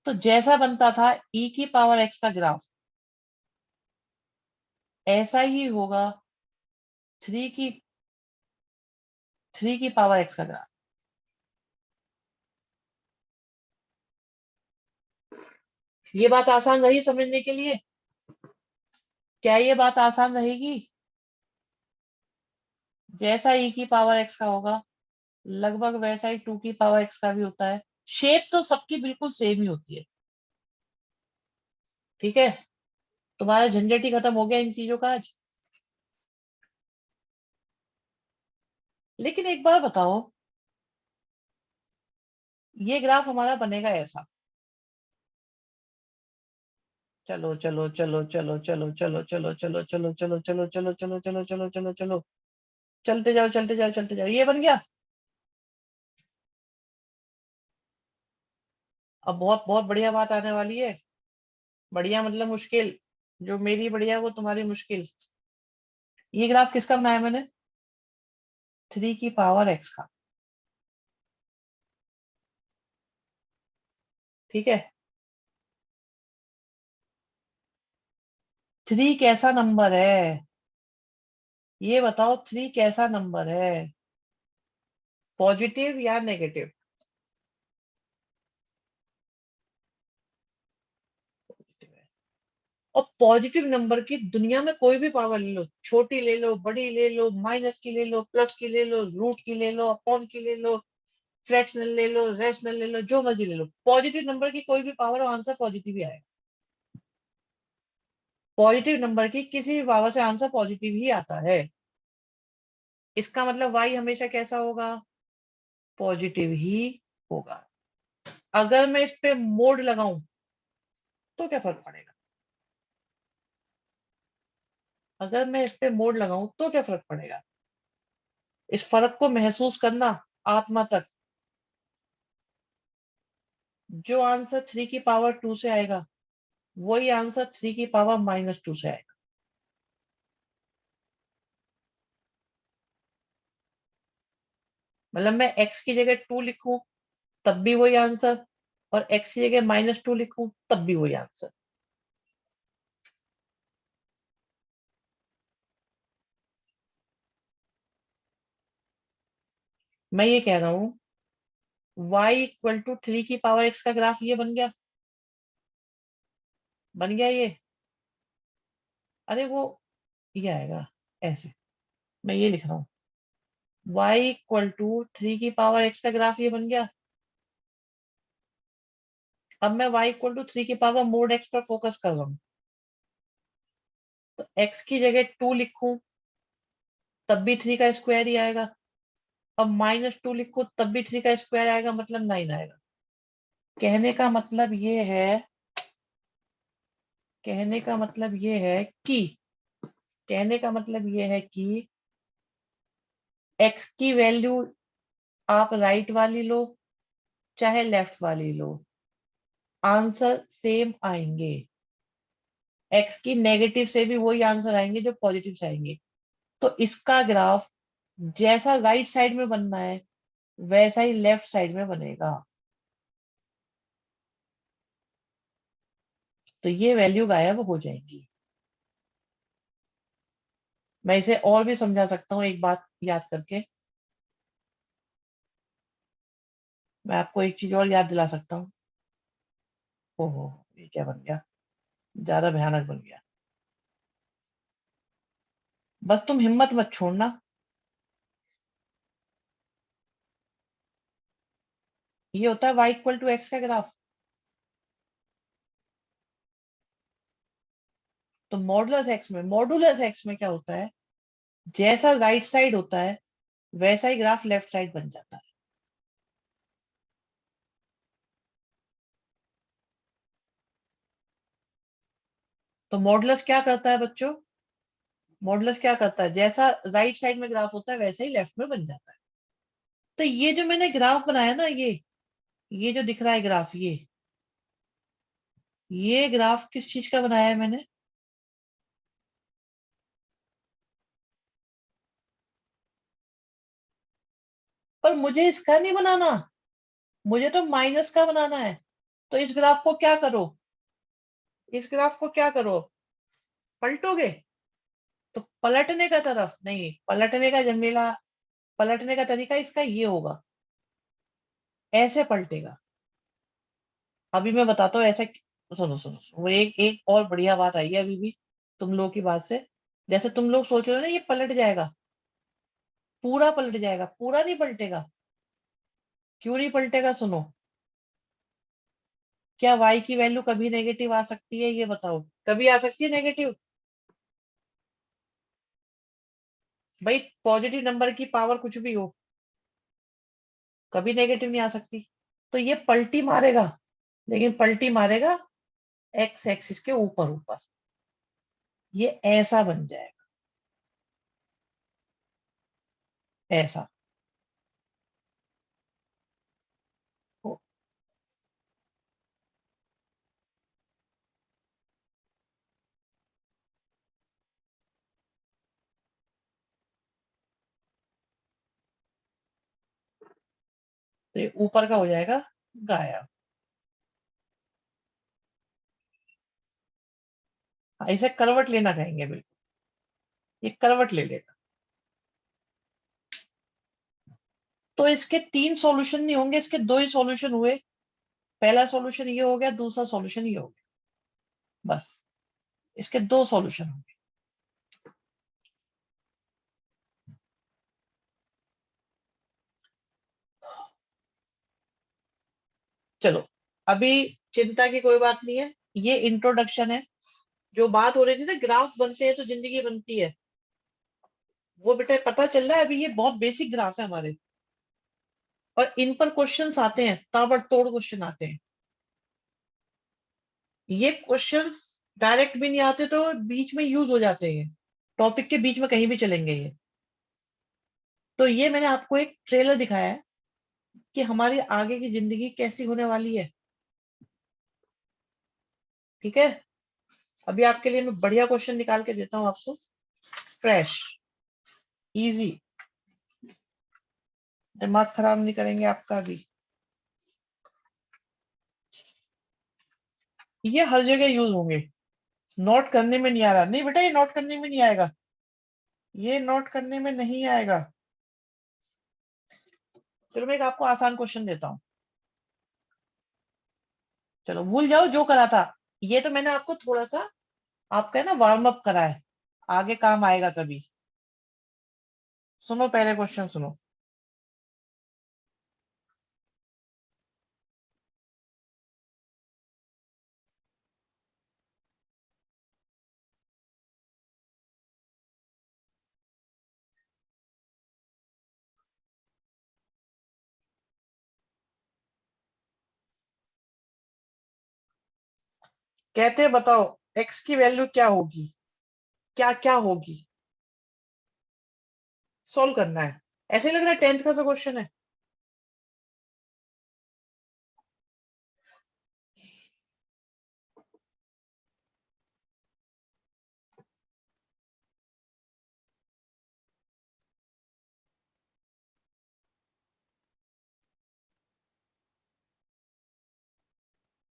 तो जैसा बनता था e की पावर x का ग्राफ, ऐसा ही होगा 3 की 3 की पावर x का ग्राफ। ये बात आसान रही समझने के लिए? क्या ये बात आसान रहेगी? जैसा e की पावर x का होगा लगभग वैसा ही 2 की पावर x का भी होता है। शेप तो सबकी बिल्कुल सेम ही होती है। ठीक है, तुम्हारा झंझट ही खत्म हो गया इन चीजों का आज। लेकिन एक बार बताओ, ये ग्राफ हमारा बनेगा ऐसा। चलो चलो चलो चलो चलो चलो चलो चलो चलो चलो चलो चलो चलो चलो चलो चलो चलो, चलते जाओ चलते जाओ चलते जाओ, ये बन गया। अब बहुत बहुत बढ़िया बात आने वाली है। बढ़िया मतलब मुश्किल। जो मेरी बढ़िया वो तुम्हारी मुश्किल। ये ग्राफ किसका बनाया मैंने? 3 की पावर x का। ठीक है, 3 कैसा नंबर है? ये बताओ 3 कैसा नंबर है? पॉजिटिव या नेगेटिव? और पॉजिटिव नंबर की दुनिया में कोई भी पावर ले लो, छोटी ले लो, बड़ी ले लो, माइनस की ले लो, प्लस की ले लो, रूट की ले लो, अपॉन की ले लो, फ्रैक्शनल ले लो, रेशनल ले लो, जो मर्जी ले लो, पॉजिटिव नंबर की कोई भी पावर हो आंसर पॉजिटिव ही आएगा। पॉजिटिव नंबर की किसी भी पावर से आंसर पॉजिटिव ही आता है। इसका मतलब y हमेशा कैसा होगा? पॉजिटिव ही होगा। अगर मैं इस पे मोड लगाऊं तो क्या फर्क पड़ेगा? अगर मैं इस पे मोड लगाऊं तो क्या फर्क पड़ेगा? इस फर्क को महसूस करना आत्मा तक। जो आंसर 3 की पावर 2 से आएगा वही आंसर 3 की पावर -2 से आएगा। मतलब मैं x की जगह 2 लिखूं तब भी वही आंसर, और x की जगह -2 लिखूं तब भी वही आंसर। मैं ये कह रहा हूं y = 3 की पावर x का ग्राफ ये बन गया। बन गया ये। अरे वो ये आएगा ऐसे। मैं ये लिख रहा हूँ y = 3 की पावर x का ग्राफ ये बन गया। अब मैं y = 3 की पावर मोड x पर फोकस कर रहा हूँ। तो x की जगह 2 लिखूं तब भी 3 का स्क्वायर ही आएगा। अब -2 लिखो तब भी 3 का स्क्वायर आएगा, मतलब 9 आएगा। कहने का मतलब ये है, कहने का मतलब ये है कि कहने का मतलब ये है कि x की वैल्यू आप राइट वाली लो चाहे लेफ्ट वाली लो, आंसर सेम आएंगे। x की नेगेटिव से भी वही आंसर आएंगे जो पॉजिटिव से आएंगे। तो इसका ग्राफ जैसा राइट साइड में बनना है वैसा ही लेफ्ट साइड में बनेगा। तो ये वैल्यू गायब हो जाएंगी। मैं इसे और भी समझा सकता हूँ एक बात याद करके। मैं आपको एक चीज और याद दिला सकता हूँ। ओहो, ये क्या बन गया? ज्यादा भयानक बन गया। बस तुम हिम्मत मत छोड़ना। ये होता है y = x का ग्राफ। तो मॉडुलस x में क्या होता है? जैसा राइट साइड होता है वैसा ही ग्राफ लेफ्ट साइड बन जाता है। तो मॉडुलस क्या करता है बच्चों? मॉडुलस क्या करता है? जैसा राइट साइड में ग्राफ होता है वैसा ही लेफ्ट में बन जाता है। तो ये जो मैंने ग्राफ बनाया ना, ये जो दिख रहा है ग्राफ, ये ग्राफ किस चीज का बनाया है मैंने? पर मुझे इसका नहीं बनाना, मुझे तो माइनस का बनाना है। तो इस ग्राफ को क्या करो? इस ग्राफ को क्या करो? पलटोगे? तो पलटने का तरफ नहीं, पलटने का जमेला, पलटने का तरीका इसका ये होगा, ऐसे पलटेगा। अभी मैं बताता हूँ ऐसे। सुनो सुनो सुनो, वो एक एक और बढ़िया बात आई है अभी भी तुम लोगों की बात से। जैसे तुम लोग सोच रहे हो ना ये पलट जाएगा, पूरा पलट जाएगा, पूरा नहीं पलटेगा। क्यों नहीं पलटेगा, सुनो। क्या y की वैल्यू कभी नेगेटिव आ सकती है, ये बताओ। कभी आ सकती है नेगेटिव? भाई पॉजिटिव नंबर की पावर कुछ भी हो, कभी नेगेटिव नहीं आ सकती। तो ये पलटी मारेगा, लेकिन पलटी मारेगा एक्स एक्सिस के ऊपर ऊपर। ये ऐसा बन जाएगा, ऐसा। तो ये ऊपर का हो जाएगा गायब। हाँ, इसे करवट लेना कहेंगे, बिल्कुल ये करवट ले लेगा। तो इसके तीन सॉल्यूशन नहीं होंगे, इसके दो ही सॉल्यूशन हुए। पहला सॉल्यूशन ये हो गया, दूसरा सॉल्यूशन ये हो गया, बस। इसके दो सॉल्यूशन होंगे। चलो, अभी चिंता की कोई बात नहीं है, ये इंट्रोडक्शन है। जो बात हो रही थी ना, ग्राफ बनते हैं तो जिंदगी बनती है, वो बेटा पता चल रहा है अभी। ये बहुत बेसिक ग्राफ है हमारे, और इन पर क्वेश्चंस आते हैं, ताबड़तोड़ क्वेश्चन आते हैं। ये क्वेश्चंस डायरेक्ट भी नहीं आते, तो बीच में यूज हो जाते हैं, टॉपिक के बीच में कहीं भी चलेंगे ये। तो ये मैंने आपको एक ट्रेलर दिखाया है कि हमारी आगे की जिंदगी कैसी होने वाली है। ठीक है, अभी आपके लिए मैं बढ़िया क्वेश्चन निकाल के देता हूँ आपको, फ्रेश, इजी, दिमाग खराब नहीं करेंगे आपका भी। ये हर जगह यूज होंगे। नोट करने में नहीं आ रहा, नहीं बेटा ये नोट करने में नहीं आएगा, ये नोट करने में नहीं आएगा। चलो मैं एक आपको आसान क्वेश्चन देता हूँ। चलो भूल जाओ जो करा था, ये तो मैंने आपको थोड़ा सा, आपका है ना, वार्म अप करा है, आगे काम आएगा कभी। सुनो पहले क्वेश्चन सुनो। कहते हैं बताओ एक्स की वैल्यू क्या होगी, क्या क्या होगी। सोल्व करना है, ऐसे ही लग रहा है 10th का जो क्वेश्चन है।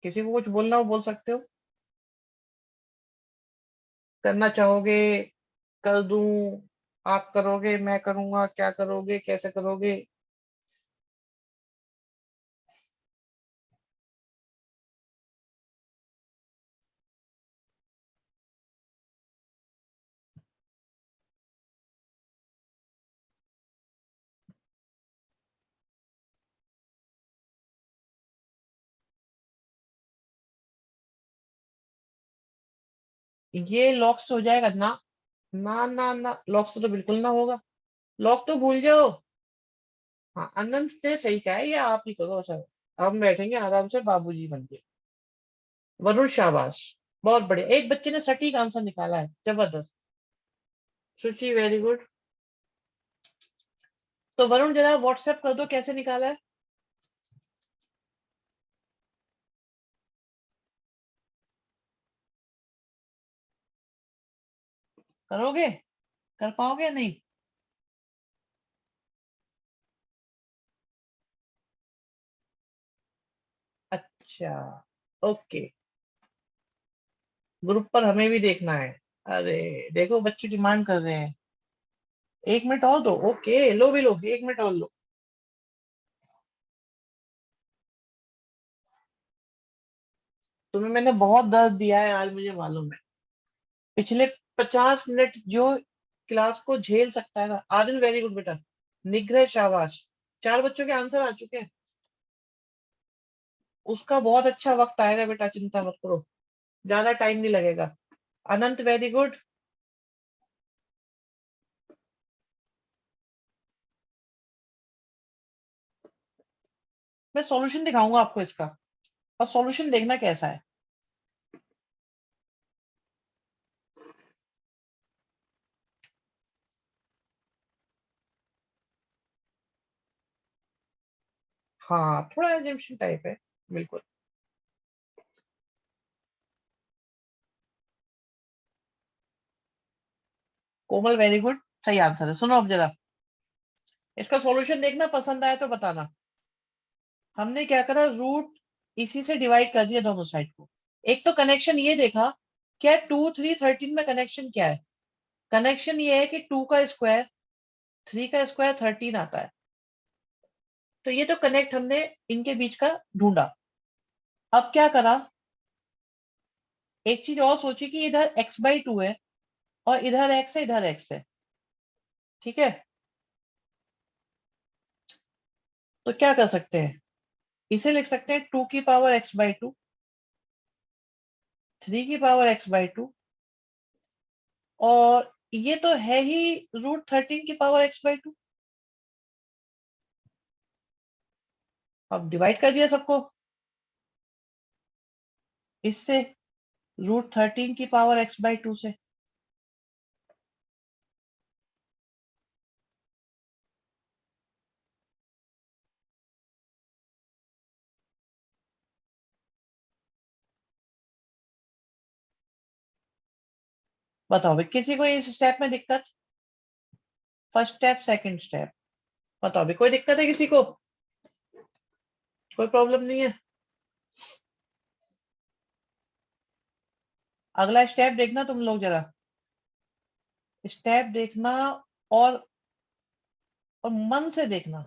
किसी को कुछ बोलना हो बोल सकते हो। करना चाहोगे कर दूं, आप करोगे मैं करूंगा, क्या करोगे कैसे करोगे। ये लॉक से हो जाएगा ना? ना ना ना, लॉक से तो बिल्कुल ना होगा, लॉक तो भूल जाओ। हाँ, अनंत ने सही कहा है, ये आप ही करो सर। हम बैठेंगे आराम से बाबूजी बन के। वरुण शाबाश, बहुत बढ़िया, एक बच्चे ने सटीक आंसर निकाला है, जबरदस्त। सुची वेरी गुड। तो वरुण जरा व्हाट्सएप कर दो कैसे निकाला है। करोगे, कर पाओगे नहीं? अच्छा, ओके। ग्रुप पर हमें भी देखना है। अरे देखो बच्चे डिमांड कर रहे हैं। 1 मिनट और दो, ओके लो भी लो, 1 मिनट और लो। तुम्हें मैंने बहुत दर्द दिया है आज, मुझे मालूम है। पिछले 50 मिनट जो क्लास को झेल सकता है ना, आदिल वेरी गुड बेटा, निग्रह शाबाश, 4 बच्चों के आंसर आ चुके हैं। उसका बहुत अच्छा वक्त आएगा बेटा, चिंता मत करो, ज्यादा टाइम नहीं लगेगा। अनंत वेरी गुड। मैं सॉल्यूशन दिखाऊंगा आपको इसका, और सॉल्यूशन देखना कैसा है। हाँ, थोड़ा एजम्पशन टाइप है, बिल्कुल। कोमल वेरी गुड, सही आंसर है। सुनो अब जरा, इसका सॉल्यूशन देखना, पसंद आया तो बताना। हमने क्या करा, रूट इसी से डिवाइड कर दिया दोनों साइड को। एक तो कनेक्शन ये देखा, क्या 2 3 13 में कनेक्शन क्या है। कनेक्शन ये है कि 2 का स्क्वायर 3 का स्क्वायर 13 आता है। तो ये तो कनेक्ट हमने इनके बीच का ढूंढा। अब क्या करा, एक चीज और सोची कि इधर x/2 है, और इधर x है, इधर x है। ठीक है, तो क्या कर सकते हैं, इसे लिख सकते हैं 2 की पावर x/2, 3 की पावर x/2, और ये तो है ही √13 की पावर x/2। अब डिवाइड कर दिया सबको इससे, √13 की पावर x/2 से। बताओ भाई, किसी को इस स्टेप में दिक्कत? फर्स्ट स्टेप, सेकंड स्टेप, बताओ भाई, कोई दिक्कत है किसी को? कोई प्रॉब्लम नहीं है? अगला स्टेप देखना तुम लोग जरा, स्टेप देखना, और और मन से देखना।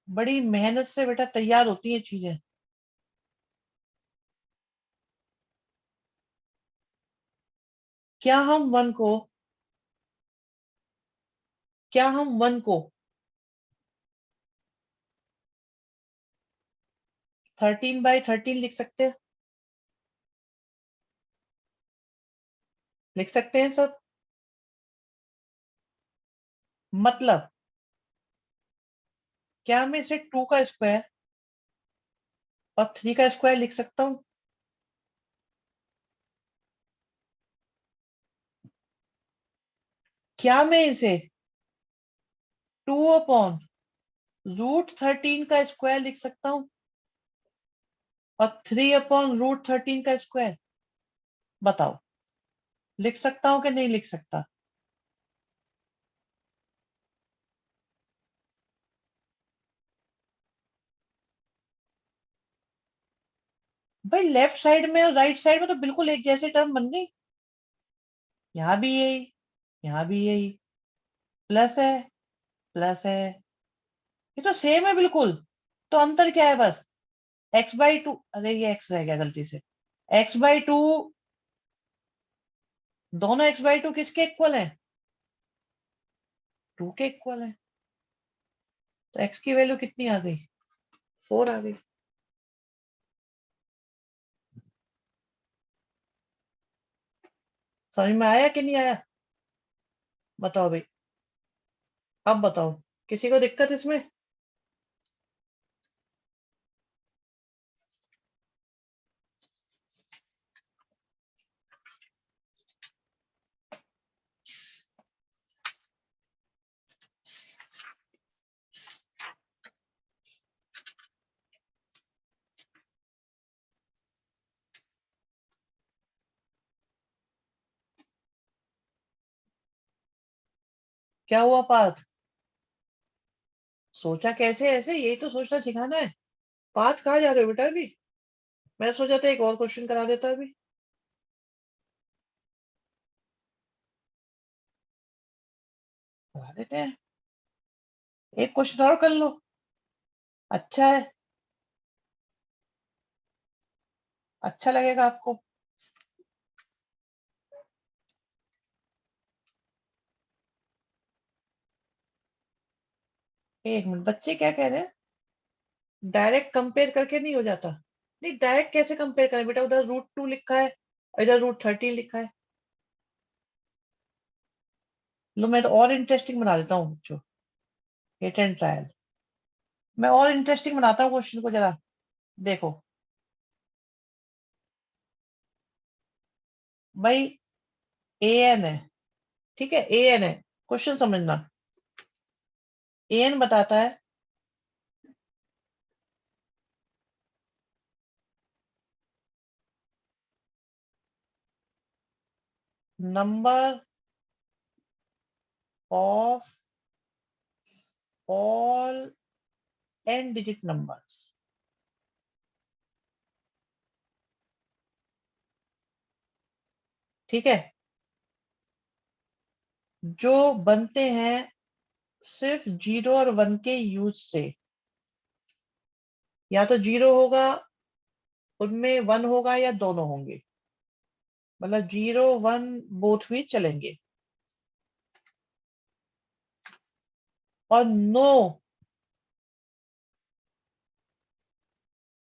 बड़ी मेहनत से बेटा तैयार होती है चीजें। क्या हम वन को क्या हम वन को 13/13 लिख सकते हैं? लिख सकते हैं सब? मतलब क्या मैं इसे 2 का स्क्वायर और 3 का स्क्वायर लिख सकता हूँ? क्या मैं इसे 2/√13 का स्क्वायर लिख सकता हूँ, और 3/√13 का स्क्वायर? बताओ, लिख सकता हूँ कि नहीं लिख सकता? भाई लेफ्ट साइड में और राइट साइड में तो बिल्कुल एक जैसे टर्म बन गई। यहाँ भी यही, यहाँ भी यही, प्लस है, प्लस है, ये तो सेम है बिल्कुल। तो अंतर क्या है बस, x/2, अरे ये x रह गया गलती से, x/2, दोनों x/2 किसके इक्वल है? 2 के इक्वल है। तो x की वैल्यू कितनी आ गई? 4 आ गई। समझ में आया कि नहीं आया? बताओ भाई, अब बताओ, किसी को दिक्कत इसमें? क्या हुआ पार्थ? सोचा कैसे ऐसे, यही तो सोचना सिखाना है। पार्थ कहाँ जा रहे हो बेटा अभी? मैं सोचा था एक और क्वेश्चन करा देता अभी। करा देते हैं, एक क्वेश्चन और कर लो। अच्छा है, अच्छा लगेगा आपको। एक मिनट, बच्चे क्या कह रहे हैं? डायरेक्ट कंपेयर करके नहीं हो जाता? नहीं, डायरेक्ट कैसे कंपेयर करें बेटा, उधर √2 लिखा है, इधर √13 लिखा है। लो मैं तो और इंटरेस्टिंग बना देता हूँ बच्चों, हिट एंड ट्रायल। मैं और इंटरेस्टिंग बनाता हूँ क्वेश्चन को, जरा देखो भाई। ए एन है, ठीक है, ए एन है, क्वेश्चन समझना। ए एन बताता है number of all n digit numbers. ठीक है, जो बनते हैं सिर्फ 0 और 1 के यूज से। या तो 0 होगा, उनमें 1 होगा, या दोनों होंगे, मतलब 0 1 बोथ भी चलेंगे। और नो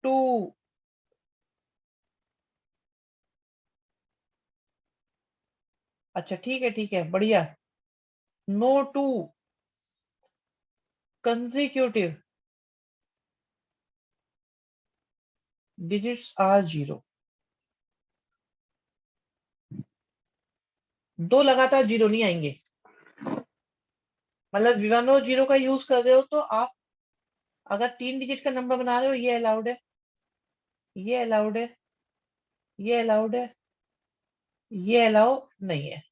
टू, अच्छा ठीक है बढ़िया। No two consecutive digits are 0। दो लगातार 0 नहीं आएंगे, मतलब 1 और 0 का यूज कर रहे हो तो आप अगर 3 डिजिट का नंबर बना रहे हो, ये अलाउड है, ये अलाउड है, ये अलाउड है, ये अलाउ नहीं है।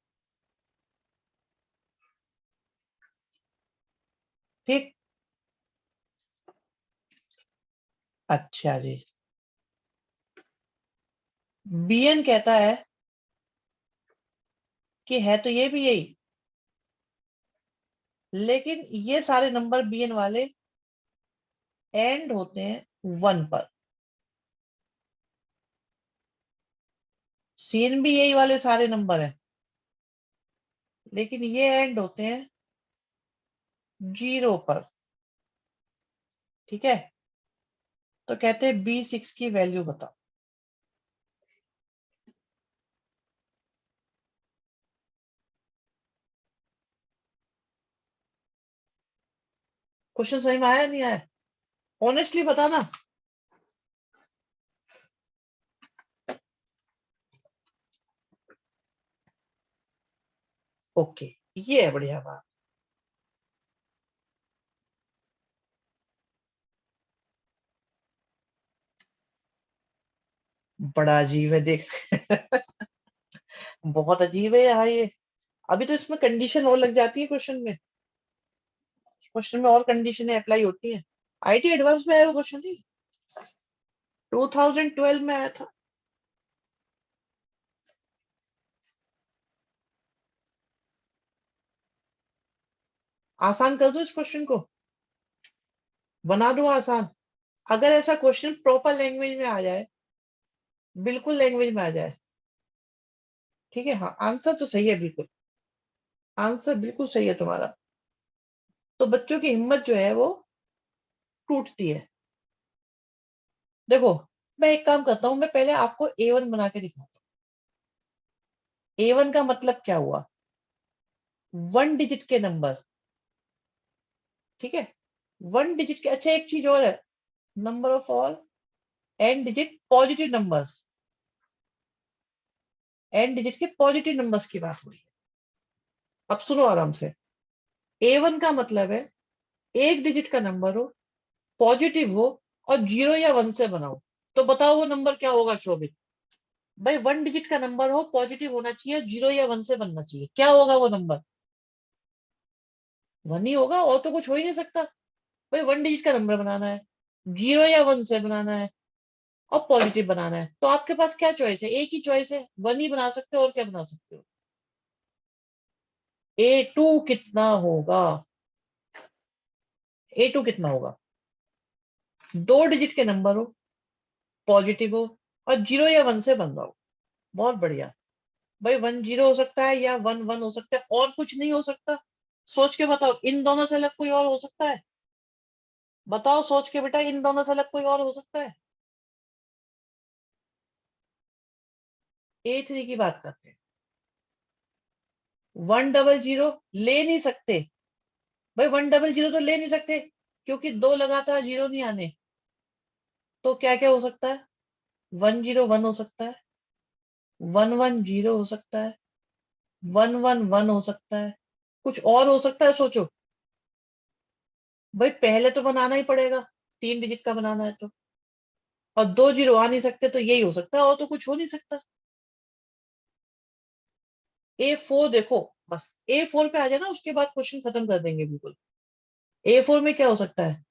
ठीक, अच्छा जी। बीएन कहता है कि है तो ये भी यही, लेकिन ये सारे नंबर बीएन वाले एंड होते हैं 1 पर। सीएन भी यही वाले सारे नंबर है, लेकिन ये एंड होते हैं 0 पर। ठीक है, तो कहते हैं B6 की वैल्यू बताओ। क्वेश्चन सही में आया नहीं आया? ऑनेस्टली बताना। ओके, ये है बढ़िया बात। बड़ा अजीब है देख। बहुत अजीब है यहाँ ये। अभी तो इसमें कंडीशन और लग जाती है क्वेश्चन में, क्वेश्चन में और कंडीशनें अप्लाई होती है। आईटी एडवांस में आया वो क्वेश्चन नहीं, 2012 में आया था। आसान कर दो इस क्वेश्चन को, बना दो आसान। अगर ऐसा क्वेश्चन प्रॉपर लैंग्वेज में आ जाए, बिल्कुल लैंग्वेज में आ जाए, ठीक है, हाँ आंसर तो सही है बिल्कुल, आंसर बिल्कुल सही है तुम्हारा, तो बच्चों की हिम्मत जो है वो टूटती है। देखो, मैं एक काम करता हूं, मैं पहले आपको A1 बना के दिखाता हूँ। A1 का मतलब क्या हुआ? 1 डिजिट के नंबर, ठीक है, 1 डिजिट के। अच्छा एक चीज और है, number of all n digit positive numbers, n digit के पॉजिटिव नंबर्स की बात हो रही है। अब सुनो आराम से। A1 का मतलब है एक डिजिट का नंबर हो, पॉजिटिव हो, और 0 या 1 से बनाओ। तो बताओ वो नंबर क्या होगा शोभित? भाई 1 डिजिट का नंबर हो, पॉजिटिव होना चाहिए, 0 या 1 से बनना चाहिए, क्या होगा वो नंबर? 1 ही होगा, और तो कुछ हो ही नहीं सकता। भाई 1 डिजिट का नंबर बनाना है, 0 या 1 से बनाना है, और पॉजिटिव बनाना है, तो आपके पास क्या चॉइस है? एक ही चॉइस है, 1 ही बना सकते हो, और क्या बना सकते हो? A2 कितना होगा? A2 कितना होगा? 2 डिजिट के नंबर हो, पॉजिटिव हो, और 0 या 1 से बन रहा हो। बहुत बढ़िया भाई, 1 0 हो सकता है या 1 1 हो सकता है, और कुछ नहीं हो सकता? सोच के बताओ, इन दोनों से अलग कोई और हो सकता है? बताओ सोच के बेटा, इन दोनों से अलग कोई और हो सकता है? A3 की बात करते हैं। 1 0 0 ले नहीं सकते भाई, 1 0 0 तो ले नहीं सकते, क्योंकि दो लगातार जीरो नहीं आने। तो क्या क्या हो सकता है? 1 0 1 हो सकता है, 1 1 0 हो सकता है, 1 1 1 हो सकता है, कुछ और हो सकता है? सोचो भाई, पहले तो बनाना ही पड़ेगा, 3 डिजिट का बनाना है तो। और दो जीरो आ नहीं सकते, तो यही हो सकता है, और तो कुछ हो नहीं सकता। A4 देखो, बस A4 पे आ जाए ना, उसके बाद क्वेश्चन खत्म कर देंगे बिल्कुल। A4 में क्या हो सकता है?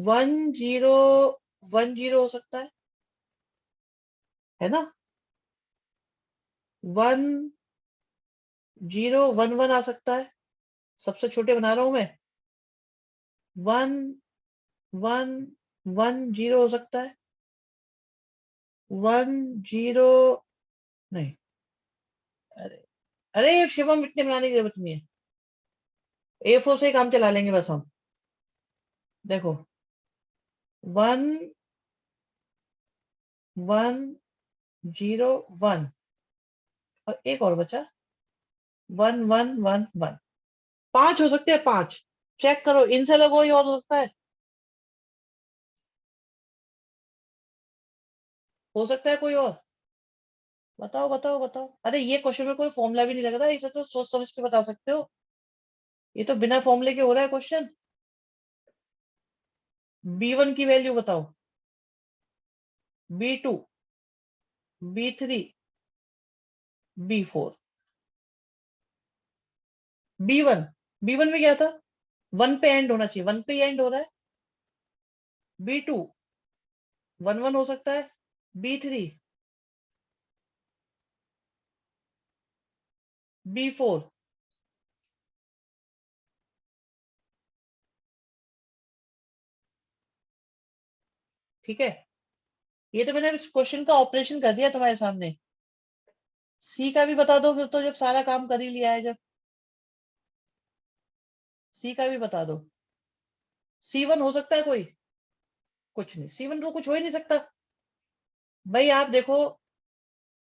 1 0 1 0 हो सकता है ना? 1 0 1 1 आ सकता है, सबसे छोटे बना रहा हूं मैं। 1 1 1 0 हो सकता है, 1 0 नहीं। अरे अरे शिवम, इतने बनाने की जरूरत नहीं है, A4 से ही काम चला लेंगे बस हम। देखो, 1 1 0 1, और एक और बचा, 1 1 1 1। 5 हो सकते हैं, 5। चेक करो, इनसे अलग कोई और हो सकता है? हो सकता है कोई और? बताओ बताओ बताओ। अरे ये क्वेश्चन में कोई फॉर्मूला भी नहीं लग रहा है, इसे तो सोच समझ के बता सकते हो। ये तो बिना फॉर्मूले के हो रहा है क्वेश्चन। B1 की वैल्यू बताओ, B2, B3, B4। B1, B1 में क्या था? 1 पे एंड होना चाहिए, 1 पे एंड हो रहा है। B2 1 1 हो सकता है, B3, B4। ठीक है, ये तो मैंने इस क्वेश्चन का ऑपरेशन कर दिया तुम्हारे सामने। सी का भी बता दो फिर तो, जब सारा काम कर ही लिया है जब। सी का भी बता दो। C1 हो सकता है कोई? कुछ नहीं, C1 तो कुछ हो ही नहीं सकता। भाई आप देखो,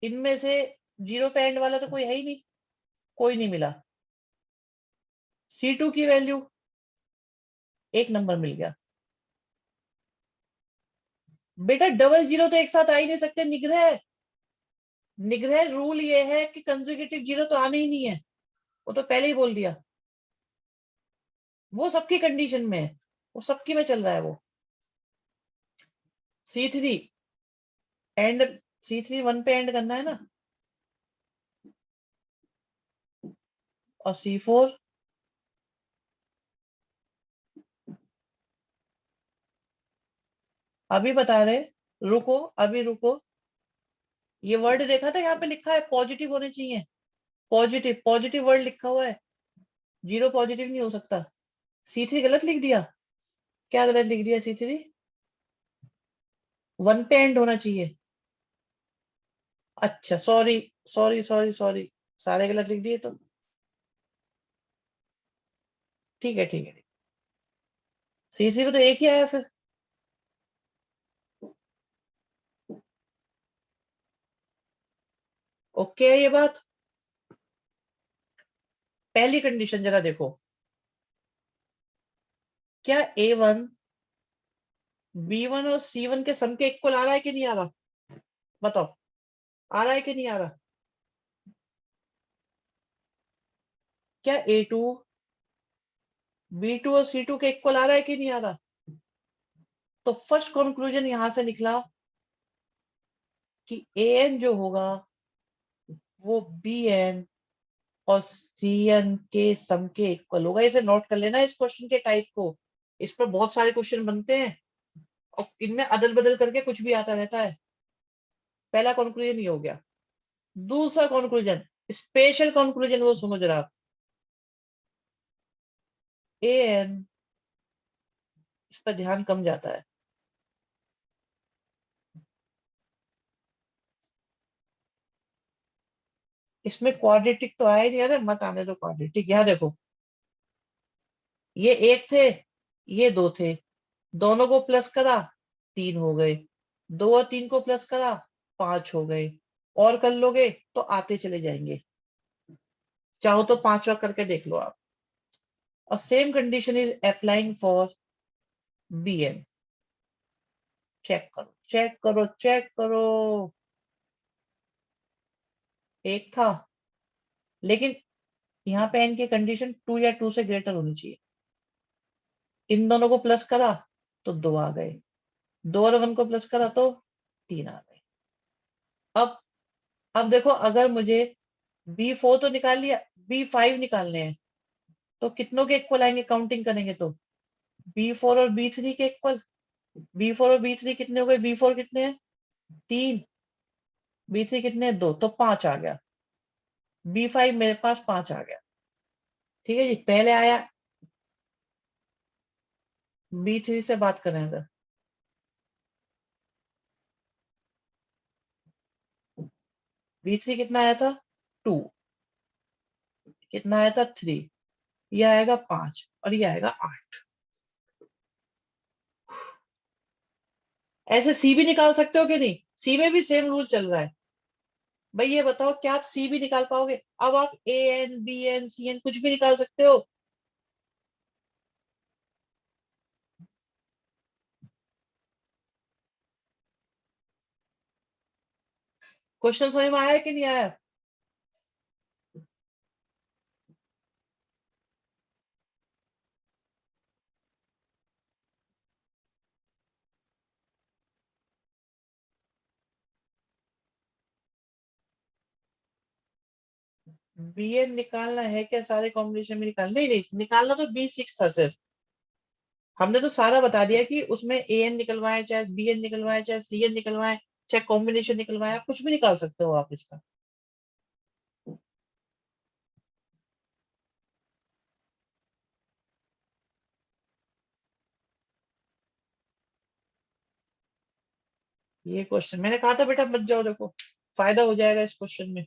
इनमें से जीरो पे एंड वाला तो कोई है ही नहीं, कोई नहीं मिला। C2 की वैल्यू, एक नंबर मिल गया। बेटा डबल जीरो तो एक साथ आ ही नहीं सकते, निग्रह। निग्रह रूल ये है कि कंसेक्यूटिव जीरो तो आने ही नहीं है, वो तो पहले ही बोल दिया। वो सबकी कंडीशन में है, वो सबकी में चल रहा है वो। C3 एंड, C3 1 पे एंड करना है ना, और C4। अभी बता रहे, रुको, अभी रुको। ये वर्ड देखा था, यहाँ पे लिखा है पॉजिटिव होने चाहिए। पॉजिटिव, पॉजिटिव वर्ड लिखा हुआ है, जीरो पॉजिटिव नहीं हो सकता। C3 गलत लिख दिया? क्या गलत लिख दिया? C3 1 पे एंड होना चाहिए। अच्छा, सॉरी सॉरी सॉरी सॉरी, सारे गलत लिख दिए तो। ठीक है ठीक है। C3 में तो एक ही आया फिर। ओके है ये बात। पहली कंडीशन जरा देखो, क्या A1 B1 और C1 के सम के इक्वल आ रहा है कि नहीं आ रहा? बताओ, आ रहा है कि नहीं आ रहा? क्या A2 B2 और C2 के इक्वल आ रहा है कि नहीं आ रहा? तो फर्स्ट कंक्लूजन यहां से निकला कि AN जो होगा वो BN और CN के सम के इक्वल होगा। इसे नोट कर लेना, इस क्वेश्चन के टाइप को। इस पर बहुत सारे क्वेश्चन बनते हैं, और इनमें अदल बदल करके कुछ भी आता रहता है। पहला कंक्लूजन ये हो गया। दूसरा कंक्लूजन, स्पेशल कंक्लूजन, वो सुनो जरा। AN, इस पर ध्यान कम जाता है। इसमें क्वाड्रेटिक तो आया ही नहीं, अरे मत आने दो क्वाड्रेटिक। यहाँ देखो, ये एक थे, ये दो थे, दोनों को प्लस करा, तीन हो गए, दो और तीन को प्लस करा, पांच हो गए, और कर लोगे तो आते चले जाएंगे। चाहो तो पांचवा करके देख लो आप। और same condition is applying for B N. Check करो, चेक करो, चेक करो। एक था, लेकिन यहाँ पे एन की कंडीशन टू या टू से ग्रेटर होनी चाहिए। इन दोनों को प्लस करा तो दो आ गए, दो और वन को प्लस करा तो तीन आ गए। अब अब देखो, अगर मुझे B4 तो निकाल लिया, B5 निकालने हैं, तो कितनों के इक्वल आएंगे काउंटिंग करेंगे तो? B4 और B3 के इक्वल। B4 और B3 कितने हो गए? B4 कितने हैं? तीन। B3 कितने हैं? दो, तो पांच आ गया। B5 मेरे पास पांच आ गया। ठीक है जी, पहले आया। B3 से बात करें अगर, B3 कितना आया था? टू। कितना आया था? थ्री। ये आएगा पांच और ये आएगा आठ। ऐसे सी भी निकाल सकते हो कि नहीं? सी में भी सेम रूल चल रहा है। भाई ये बताओ, क्या आप सी भी निकाल पाओगे? अब आप AN BN CN कुछ भी निकाल सकते हो। क्वेश्चन समझ में आया कि नहीं आया? BN निकालना है क्या? सारे कॉम्बिनेशन में निकाल, नहीं नहीं, निकालना तो B6 था सिर्फ। हमने तो सारा बता दिया कि उसमें AN निकलवाए, चाहे BN निकलवाए, चाहे CN निकलवाए, चाहे कॉम्बिनेशन निकलवाए, आप कुछ भी निकाल सकते हो आप इसका। ये क्वेश्चन मैंने कहा था बेटा मत जाओ, देखो फायदा हो जाएगा इस क्वेश्चन में।